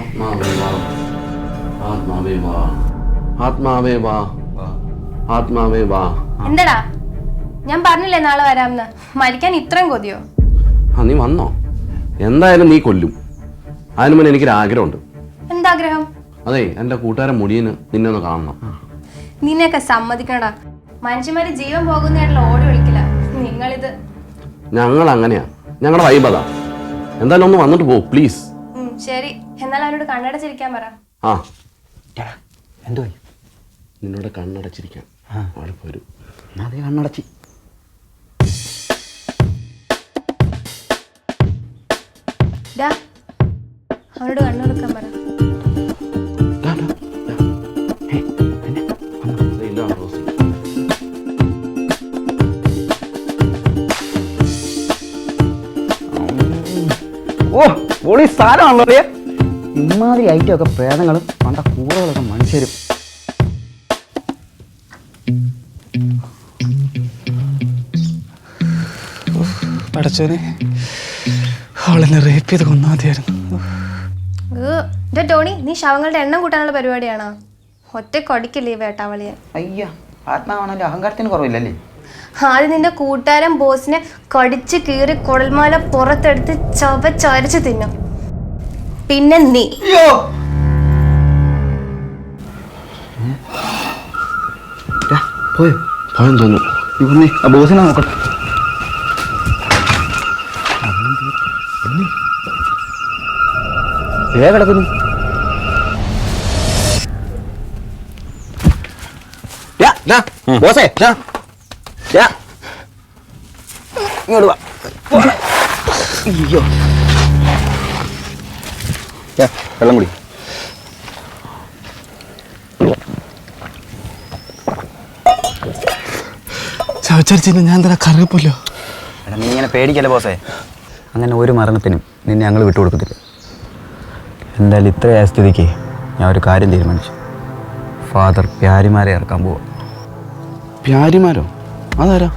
ആത്മാവേ വാ, ആത്മാവേ വാ, ആത്മാവേ വാ, ആത്മാവേ വാ. എന്താടാ, ഞാൻ പറഞ്ഞില്ലേ നാളെ വരാമെന്ന്. മരിക്കാൻ ഇത്രയും കൊതിയോ? ആ നീ വന്നോ? എന്തായാലും നീ കൊല്ലും. അതിന് മുന്നേ എനിക്കൊരു ആഗ്രഹമുണ്ട്. എന്താഗ്രഹം? അതെ, എൻ്റെ കൂട്ടുകാരൻ മുടിയന് നിന്നെ ഒന്ന് കാണണം. നിന്നെയൊക്കെ സമ്മതിക്കണടാ. മനുഷ്യന്മാര് ജീവൻ പോകുന്നതായിട്ടുള്ള ഓടി വിളിക്കില്ല. നിങ്ങളിത്. ഞങ്ങൾ അങ്ങനെയാ, ഞങ്ങളുടെ വൈബതാ. എന്തായാലും ഒന്ന് വന്നിട്ട് പോ പ്ലീസ്. ശരി, എന്നാൽ അവനോട് കണ്ണടച്ചിരിക്കാൻ പറ. ആ എന്തോ നിന്നോട് കണ്ണടച്ചിരിക്കാൻ ആള് പോരും. അതേ കണ്ണടച്ചി. അവനോട് കണ്ണെടുക്കാൻ പറ. ഓ പൊളി സാധനമാണല്ലോ അറിയാം. ഇമാതിരി ഐറ്റമൊക്കെ പ്രേതങ്ങളും കണ്ട കൂറകളൊക്കെ മനുഷ്യരും. പടച്ചോനെ, അവളെന്നെ റേപ്പ് ചെയ്ത് കൊന്നാ മതിയായിരുന്നു. ടോണി, നീ ശവങ്ങളുടെ എണ്ണം കൂട്ടാനുള്ള പരിപാടിയാണോ? ഒറ്റക്കൊടിക്കില്ലേ വേട്ടാവളിയെ? അയ്യ, ആത്മാവാണല്ലോ, അഹങ്കാരത്തിന് കുറവില്ലല്ലേ? ആദ്യം നിന്റെ കൂട്ടുകാരൻ ബോസിനെ കടിച്ച് കീറി കുടൽമാല പുറത്തെടുത്ത് ചവച്ചരച്ച് തിന്നും. പിന്നെ നീ. പോയോ? പോയെന്ന് തോന്നുന്നു. ഇവന്നേ ആ ബോസിനെ നോക്കട്ടെ. കിടക്കുന്നു. ബോസേ ഇങ്ങോട്ട് വാ. അയ്യോ, വെള്ളം കുടി. ചവച്ചരച്ചിന് ഞാൻ എന്താ കറിയപ്പല്ലോ? എടാ നീ ഇങ്ങനെ പേടിക്കല്ലേ ബോസേ. അങ്ങനെ ഒരു മരണത്തിനും നിന്നെ ഞങ്ങൾ വിട്ടുകൊടുക്കത്തില്ല. എന്തായാലും ഇത്രയായ സ്ഥിതിക്ക് ഞാൻ ഒരു കാര്യം തീരുമാനിച്ചു. ഫാദർ പ്യാരിമാരെ ഇറക്കാൻ പോവാ. പ്യാരിമാരോ? അതാരാ?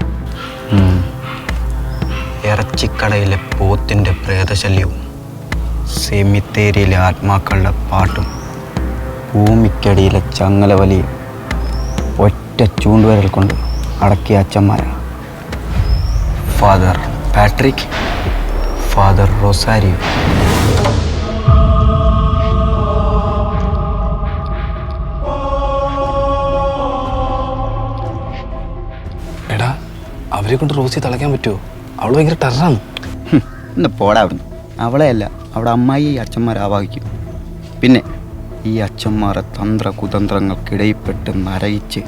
ഇറച്ചിക്കടയിലെ പോത്തിൻ്റെ പ്രേതശല്യവും സെമിത്തേരിയിലെ ആത്മാക്കളുടെ പാട്ടും ഭൂമിക്കടിയിലെ ചങ്ങലവലിയും ഒറ്റ ചൂണ്ടുവരൽ കൊണ്ട് അടക്കിയ അച്ഛന്മാരാണ് ഫാദർ പാട്രിക്, ഫാദർ റൊസാരിയോ. എടാ, അവരെ കൊണ്ട് റോസി തളയ്ക്കാൻ പറ്റുമോ? അവൾ ഭയങ്കര ടെററാണ്. ഇന്ന് പോടാ അവിടുന്ന്. അവളെ അല്ല, അവിടെ അമ്മായി അച്ഛന്മാർ ആവാഹിക്കും. പിന്നെ ഈ അച്ഛന്മാരെ തന്ത്ര കുതന്ത്രങ്ങൾക്കിടയിൽപ്പെട്ട് നരയിച്ച്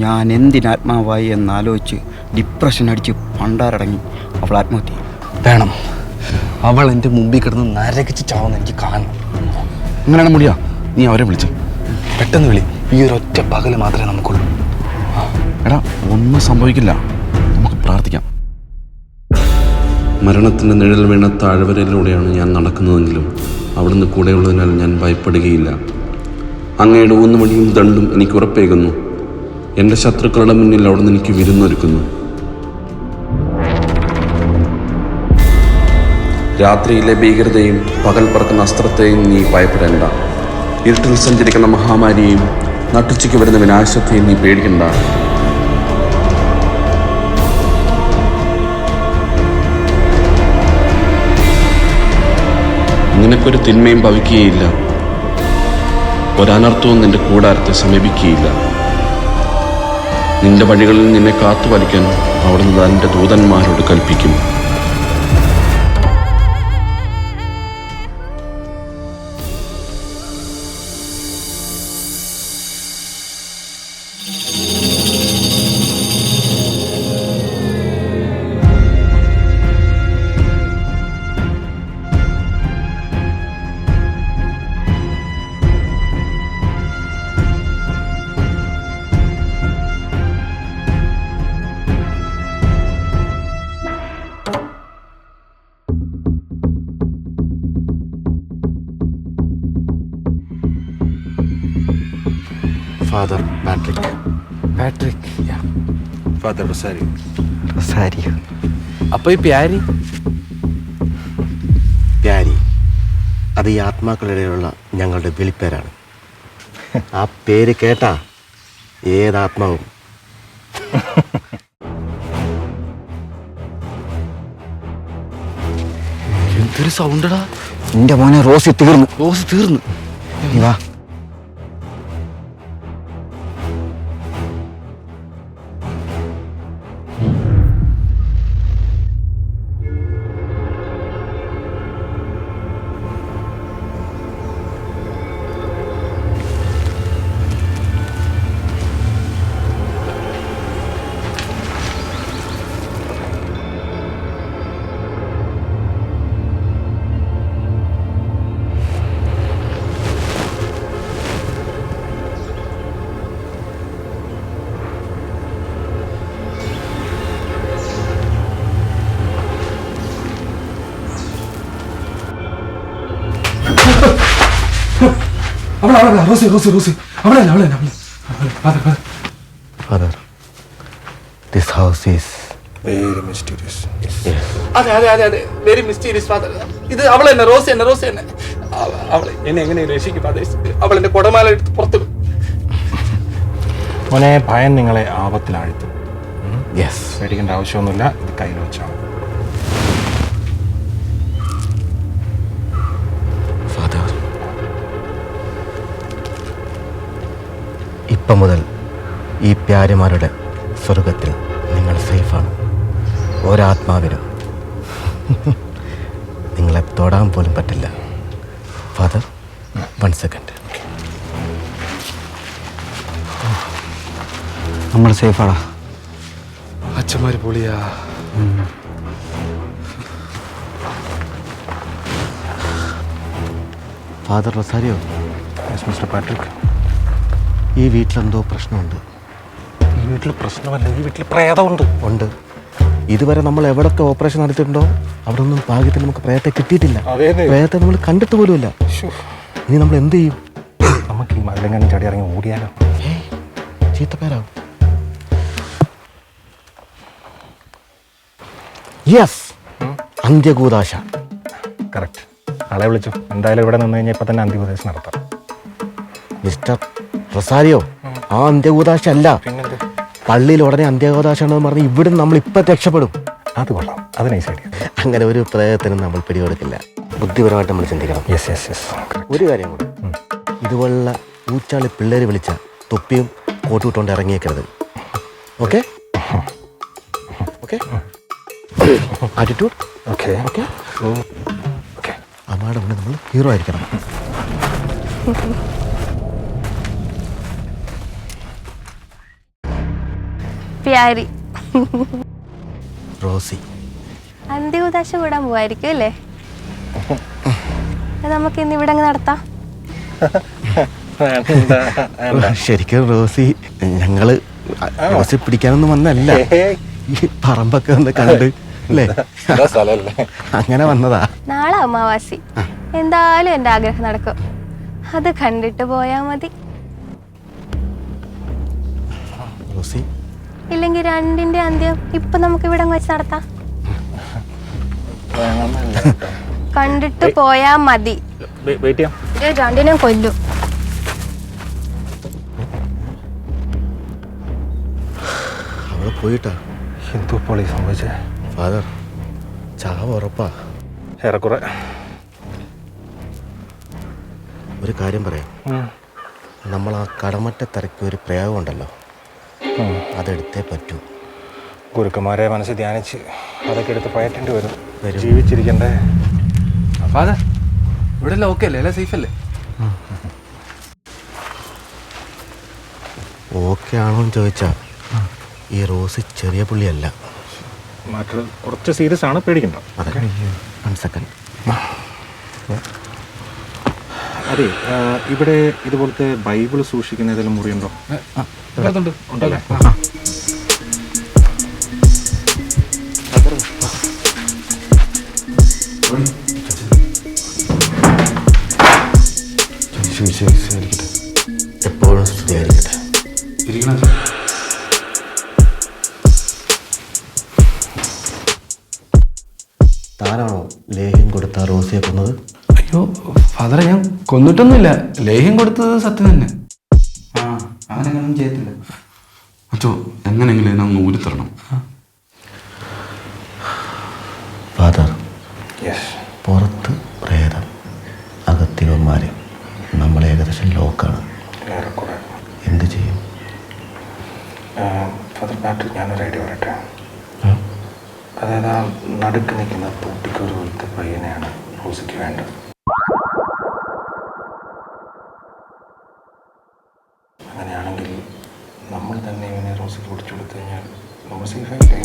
ഞാൻ എന്തിനാത്മാവായി എന്നാലോചിച്ച് ഡിപ്രഷൻ അടിച്ച് പണ്ടാരടങ്ങി അവൾ ആത്മഹത്യ ചെയ്യും. വേണം, അവൾ എൻ്റെ മുമ്പിൽ കിടന്ന് നരകിച്ച് ചാവുന്ന എനിക്ക് കാണണം. അങ്ങനെയാണ് മുടിയാ, നീ അവരെ വിളിച്ച് പെട്ടെന്ന് വിളി. ഈ ഒരു ഒറ്റ പകല് മാത്രമേ നമുക്കുള്ളൂ. എടാ, ഒന്നും സംഭവിക്കില്ല, നമുക്ക് പ്രാർത്ഥിക്കാം. മരണത്തിൻ്റെ നിഴൽ വീണ താഴ്വരയിലൂടെയാണ് ഞാൻ നടക്കുന്നതെങ്കിലും അവിടുന്ന് കൂടെയുള്ളതിനാൽ ഞാൻ ഭയപ്പെടുകയില്ല. അങ്ങയുടെ ഊന്നുമണിയും ദണ്ടും എനിക്ക് ഉറപ്പേകുന്നു. എൻ്റെ ശത്രുക്കളുടെ മുന്നിൽ അവിടുന്ന് എനിക്ക് വിരുന്നൊരുക്കുന്നു. രാത്രിയിലെ ഭീകരതയും പകൽ പറക്കുന്ന അസ്ത്രത്തെയും നീ ഭയപ്പെടേണ്ട. ഇരുട്ടിൽ സഞ്ചരിക്കുന്ന മഹാമാരിയെയും നട്ടുച്ചയ്ക്ക് വരുന്ന വിനാശത്തെയും നീ പേടിക്കണ്ട. നിനക്കൊരു തിന്മയും ഭവിക്കുകയില്ല, ഒരനർത്ഥവും നിന്റെ കൂടാരത്തെ സമീപിക്കുകയില്ല. നിന്റെ വഴികളിൽ നിന്നെ കാത്തുപാലിക്കാൻ അവിടുന്ന് തൻ്റെ ദൂതന്മാരോട് കൽപ്പിക്കും. Father Patrick. Patrick, father Rosario. Rosario. അപ്പോൾ ഈ പ്യാരി പ്യാരി, അത് ഈ ആത്മാക്കളിടയിലുള്ള ഞങ്ങളുടെ വിളിപ്പേരാണ്. ആ പേര് കേട്ടാ ഏതാത്മാവും എന്തൊരു സൗണ്ടടാ. എൻ്റെ മോനെ റോസി തീർന്നു. റോസ് തീർന്നു. നീ വാ. Father, this house is very mysterious. അതെ അതെ അതെ അതെ, വെരി മിസ്റ്റീരിയസ് ഫാദർ. ഇത് അവൾ തന്നെ, റോസ് തന്നെ, റോസ് തന്നെ. അവൾ എന്നെ എങ്ങനെ രക്ഷിക്കും ഫാദർ? അവൾ എന്റെ കുടമാല എടുത്ത് പുറത്തിടും. മോനെ, ഭയം നിങ്ങളെ ആപത്തിലാഴ്ത്തും. യെസ്. പേടിക്കേണ്ട ആവശ്യമൊന്നുമില്ല, ഇത് കയ്യിൽ വെച്ചാണ്. ഫാദർ, ഇപ്പം മുതൽ ഈ പ്യാരിമാരുടെ സ്വർഗത്തിൽ നിങ്ങൾ സേഫാണ്. ഒരാത്മാവിനും നിങ്ങളെ തൊടാൻ പോലും പറ്റില്ല. Father, 1 second. നമ്മൾ സേഫാടാ. അച്ഛന്മാര് പൊളിയാ. ഫാദർ റൊസാരിയോ, മിസ്റ്റർ പാട്രിക്, ഈ വീട്ടിലെന്തോ പ്രശ്നമുണ്ട്. ഈ വീട്ടിൽ പ്രശ്നമല്ല, ഈ വീട്ടിൽ പ്രേതമുണ്ട്. ഉണ്ട്. ഇതുവരെ നമ്മൾ എവിടൊക്കെ ഓപ്പറേഷൻ നടത്തിയിട്ടുണ്ടോ അവിടെ ഒന്നും ഭാഗ്യത്തിൽ നമുക്ക് പ്രേതത്തെ കിട്ടിയിട്ടില്ല. പ്രേതത്തെ നമ്മൾ കണ്ടിട്ട് പോലുമില്ല. ഇനി നമ്മൾ എന്ത് ചെയ്യും? നമുക്ക് ഈ മതിലെങ്ങാനും ചാടി ഇറങ്ങി ഓടിയാലോ? ചീത്തപ്പേരാവും. യെസ്, അന്ത്യകൂദാശ. കറക്റ്റ്. ആളെ വിളിച്ചു. എന്തായാലും ഇവിടെ നിന്ന് കഴിഞ്ഞാൽ ഇപ്പം തന്നെ അന്ത്യപ്രദേശം നടത്താം. മിസ്റ്റർ റൊസാരിയോ, ആ അന്ത്യകൂദാശ അല്ല, പിന്നെന്ത്? പള്ളിയിൽ ഉടനെ അന്ത്യകൂദാശാണെന്ന് പറഞ്ഞ് ഇവിടുന്ന് നമ്മൾ ഇപ്പം രക്ഷപ്പെടും. അത് കൊള്ളാം, അത് നൈസ് ഐഡിയ. അങ്ങനെ ഒരു പ്രേതത്തിനും നമ്മൾ പിടികൊടുക്കില്ല. ബുദ്ധിപരമായിട്ട് നമ്മൾ ചിന്തിക്കണം. Yes yes yes. ഒരു കാര്യം കൂടെ, ഇതുപോലുള്ള ഊച്ചാളി പിള്ളേർ വിളിച്ച തൊപ്പിയും കോട്ട് വിട്ടുകൊണ്ട് ഇറങ്ങിയേക്കരുത്. Okay okay? Attitude okay okay? Okay. ആ അമ്മയുടെ മുന്നിൽ നമ്മൾ ഹീറോ ആയിരിക്കണം. പ്യാരി റോസി. അന്ത്യകൂദാശ കൂടാൻ പോവായിരിക്കും അല്ലേ? നമുക്ക് ഇന്ന് ഇവിടെ അങ്ങ് നടത്താം. ശരിക്കും റോസി ഞങ്ങള് റോസി പിടിക്കാനൊന്നും വന്നല്ല, ഈ പറമ്പൊക്കെ ഒന്ന് കണ്ട് അല്ലേ അങ്ങനെ വന്നതാ. നാളെ അമാവാസി, എന്തായാലും എൻ്റെ ആഗ്രഹം നടക്കും. അത് കണ്ടിട്ട് പോയാ മതി. റോസി ഇല്ലെങ്കിൽ രണ്ടിന്റെ അന്ത്യം ഇപ്പൊ നമുക്ക് ഇവിടെ വെച്ച് നടത്താം. കണ്ടിട്ട് പോയാ മതി. രണ്ടിനും കൊല്ലും. അവള് പോയിട്ടാ. എന്തോ പൊളി സംഭവിച്ചേ ഫാദർ, ചാവ് ഉറപ്പാ. ഏറെക്കുറെ. ഒരു കാര്യം പറയാം, നമ്മൾ ആ കടമറ്റ തരയ്ക്ക് ഒരു പ്രയോഗം ഉണ്ടല്ലോ, അതെടുത്തേ പറ്റൂ. ഗുരുക്കന്മാരെ മനസ്സിൽ ധ്യാനിച്ച് അതൊക്കെ എടുത്ത് പയറ്റേണ്ടി വരും. ജീവിച്ചിരിക്കണ്ടേ? ഫാദർ, ഇവിടെ എല്ലാം ഓക്കെ അല്ലേ? എല്ലാം സേഫ് അല്ലേ? ഓക്കെ ആണോ എന്ന് ചോദിച്ചാ ഈ റോസ് ചെറിയ പുള്ളിയല്ല. മറ്റൊരു കുറച്ച് സീരിയസ് ആണ്, പേടിക്കണ്ട. അതെ, 1 സെക്കൻഡ്. അതെ, ഇവിടെ ഇതുപോലത്തെ ബൈബിൾ സൂക്ഷിക്കുന്ന ഏതെങ്കിലും മുറിയുണ്ടോ? ഉണ്ടല്ലേ? എപ്പോഴും സ്തുതിയായിരിക്കട്ടെ. താനാണോ ലേഹ്യം കൊടുത്ത റോസിയെ കൊന്നത്? അയ്യോ ഫാദറെ, ഞാൻ കൊന്നിട്ടൊന്നുമില്ല. ലേഹ്യം കൊടുത്തത് സത്യം തന്നെ. അവനൊന്നും ചെയ്യത്തില്ല. അച്ചോ, എങ്ങനെയെങ്കിലും ഇതിനൊന്ന് ഊരിത്തരണം. ഫാദർ, പുറത്ത് പ്രേതം, അകത്തിവന്മാര്, നമ്മൾ ഏകദേശം ലോക്കാണ്. എന്ത് ചെയ്യും? ഫാദർ പാട്രിക്, ഞാനൊരു ഐഡിയ പറയട്ടെ. അതായത് ആ നടുക്ക് നിൽക്കുന്ന പൊട്ടിക്കൊരു പോലത്തെ പയ്യനെയാണ് റോസിക്ക് വേണ്ടത്. അങ്ങനെയാണെങ്കിൽ നമ്മൾ തന്നെ ഇവനെ റോസിക്ക് പിടിച്ചു കൊടുത്തു കഴിഞ്ഞാൽ നമ്മൾ സേഫായില്ലേ?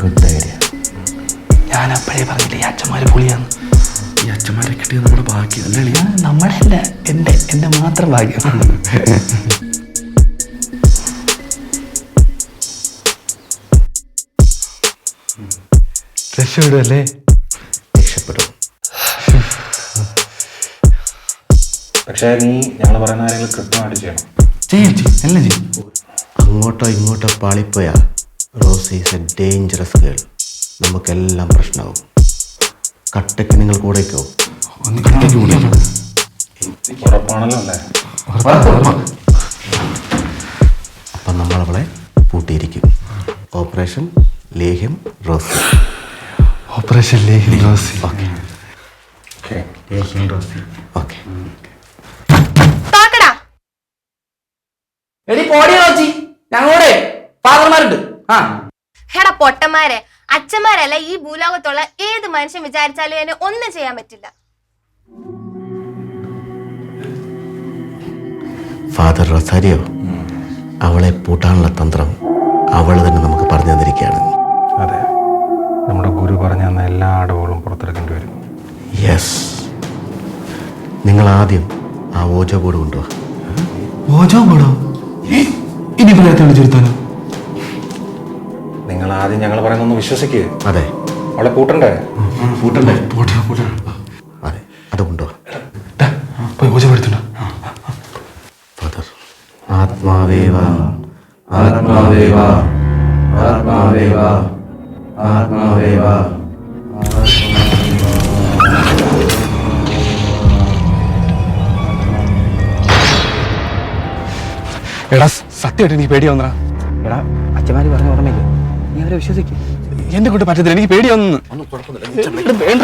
Good idea. ഞാൻ അപ്പോഴേ പറഞ്ഞില്ലേ ഈ അച്ഛന്മാര് പുളിയാന്ന്. ഈ അച്ഛന്മാരെ കിട്ടിയത് നമ്മുടെ ഭാഗ്യം അല്ലേ? നമ്മുടെ അല്ല, എൻ്റെ മാത്രം ഭാഗ്യം. രക്ഷപ്പെടുമല്ലേ? രക്ഷപ്പെടും. പക്ഷേ നീ ഞങ്ങൾ പറയുന്ന കാര്യങ്ങൾ കൃത്യമായിട്ട് ചെയ്യണം. എല്ലാം ചെയ്യും. അങ്ങോട്ടോ ഇങ്ങോട്ടോ പാളിപ്പോയാ Rosie is a dangerous girl. നമുക്കെല്ലാം പ്രശ്നമാവും. കട്ടയ്ക്ക് നിങ്ങൾ കൂടെക്കോ? ഉറപ്പാണല്ലോ അല്ലേ? അപ്പം നമ്മളവളെ പൂട്ടിയിരിക്കും. Operation Lehyam Rosie. Operation Lehyam Rosie. Okay, Lehyam Rosie. Okay. ഞങ്ങളുടെ ഫാദർമാരുണ്ട്. എടാ പൊട്ടന്മാരെ, അച്ഛന്മാരല്ല ഈ ഭൂലോകത്തുള്ള ഏത് മനുഷ്യൻ വിചാരിച്ചാലും എന്നെ ഒന്നും ചെയ്യാൻ പറ്റില്ല. ഫാദർ റൊസാരിയോ, അവളെ പൂട്ടാനുള്ള തന്ത്രം അവൾ തന്നെ നമുക്ക് പറഞ്ഞു തന്നിരിക്കുകയാണ്. അതെ, നമ്മുടെ ഗുരു പറഞ്ഞു തന്ന എല്ലാ അടവുകളും പുറത്തെടുക്കേണ്ടി വരും. യെസ്. നിങ്ങൾ ആദ്യം ആ ഓജോ ബോർഡ് കൊണ്ടുപോവാ. ഓജോ ബോർഡോ? ഇനി പ്രയത്നം വിളിച്ചെടുത്താലോ? നിങ്ങൾ ആദ്യം ഞങ്ങൾ പറയുന്നൊന്ന് വിശ്വസിക്കുക. അതെ, അവളെ പൂട്ടണ്ടേ? പൂട്ടണ്ടേ? അതെ, അത് കൊണ്ടുപോവാ. പോയി ഓജോ എടുത്തുണ്ടോ? ഫാദർ, ആത്മാവേവ ആത്മാവേവ ആത്മാവേവ ആത്മാവേവ. എടാ സത്യമായിട്ട് എനിക്ക് പേടിയാവുന്ന. എടാ, അച്ഛന്മാര് പറഞ്ഞ ഓർമ്മയില്ലേ? നീ അവരെ വിശ്വസിക്കും. എന്നെ കൊണ്ട് പറ്റത്തില്ല, എനിക്ക് പേടിയാവുന്നു. വേണ്ട.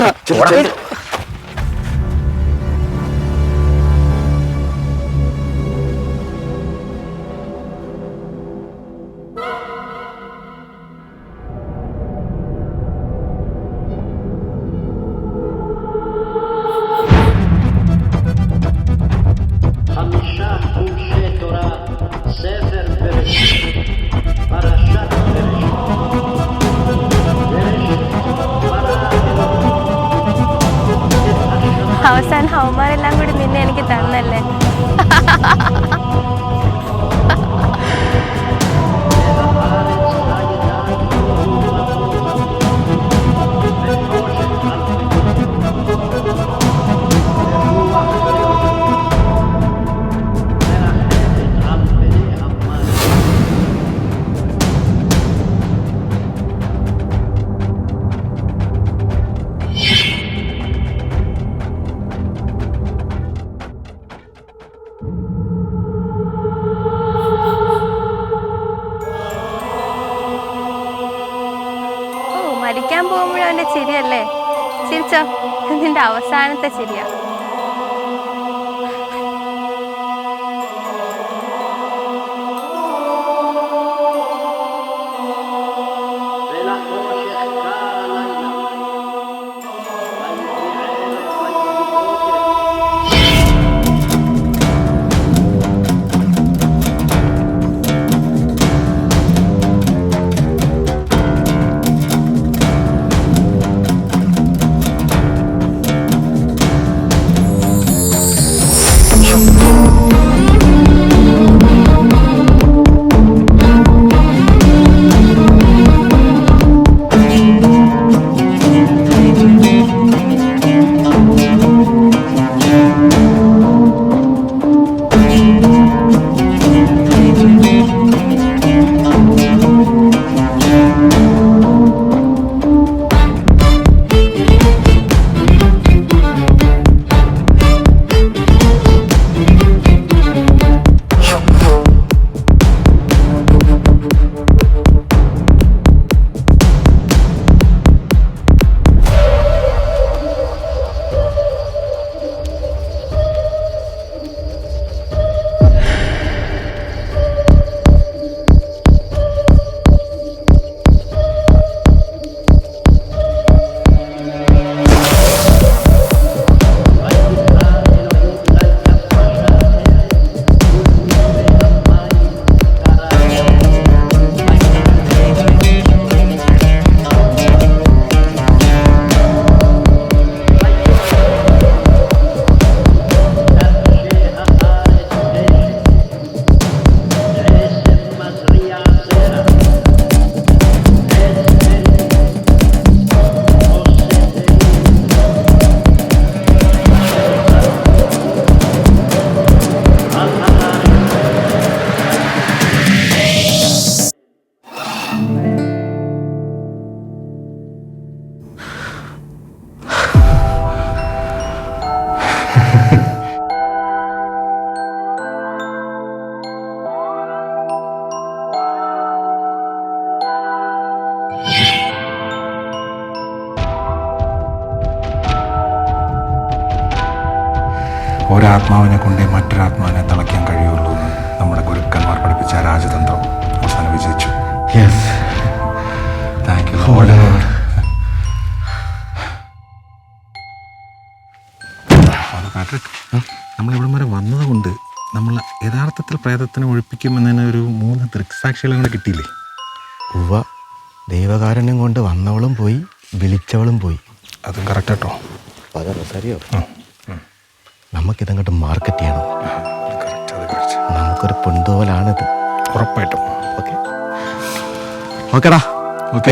പഠിക്കാൻ പോകുമ്പോഴും അവൻ്റെ ചിരിയല്ലേ? ചിരിച്ചോ, നിന്റെ അവസാനത്തെ ചിരിയാ. ഒരാത്മാവിനെ കൊണ്ടേ മറ്റൊരാത്മാവിനെ തളയ്ക്കാൻ കഴിയുള്ളൂ എന്ന് നമ്മുടെ ഗുരുക്കന്മാർ പഠിപ്പിച്ച രാജതന്ത്രം അവസാനം വിജയിച്ചു. Yes, thank you. നമ്മളിവിടെ വരെ വന്നതുകൊണ്ട് നമ്മൾ യഥാർത്ഥത്തിൽ പ്രേതത്തിനെ ഒഴിപ്പിക്കുമെന്നതിന് ഒരു 3 ദൃക്സാക്ഷികളും കൂടെ കിട്ടിയില്ലേ? ഉവ്വ, ദൈവകാരുണ്യം കൊണ്ട് വന്നവളും പോയി, വിളിച്ചവളും പോയി. അതും കറക്റ്റ് കേട്ടോ. അതറിയോ, നമുക്കിതങ്ങോട്ട് മാർക്കറ്റ് ചെയ്യണം. നമുക്കൊരു പൊന്തോലാണിത്, ഉറപ്പായിട്ടും. ഓക്കെ ഓക്കെടാ.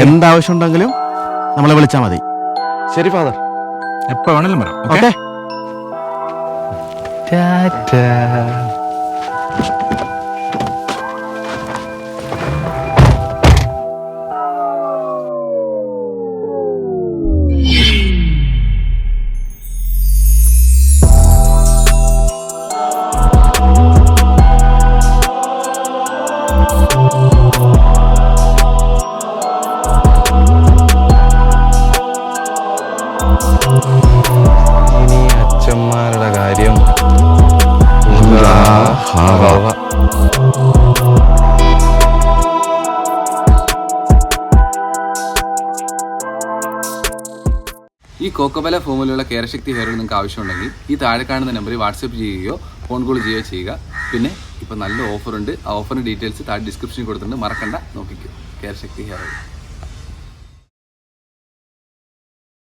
എന്താവശ്യം ഉണ്ടെങ്കിലും നമ്മളെ വിളിച്ചാൽ മതി. ശരി ഫാദർ, എപ്പോൾ വേണേലും വരാം. ഓക്കെ. ഇനി അച്ഛന്മാരുടെ കാര്യം ഈ കോക്കോബല ഫോമിലുള്ള കേരശക്തി ഹെയർ ഓയിൽ നിങ്ങൾക്ക് ആവശ്യമുണ്ടെങ്കിൽ ഈ താഴെ കാണുന്ന നമ്പറിൽ വാട്സപ്പ് ചെയ്യുകയോ ഫോൺ കോൾ ചെയ്യുകയോ ചെയ്യുക. പിന്നെ ഇപ്പോൾ നല്ല ഓഫറുണ്ട്. ആ ഓഫറിൻ്റെ ഡീറ്റെയിൽസ് താഴെ ഡിസ്ക്രിപ്ഷനിൽ കൊടുത്തിട്ടുണ്ട്, മറക്കണ്ട, നോക്കിക്കോ. കേരശക്തി ഹെയർ ഓയിൽ.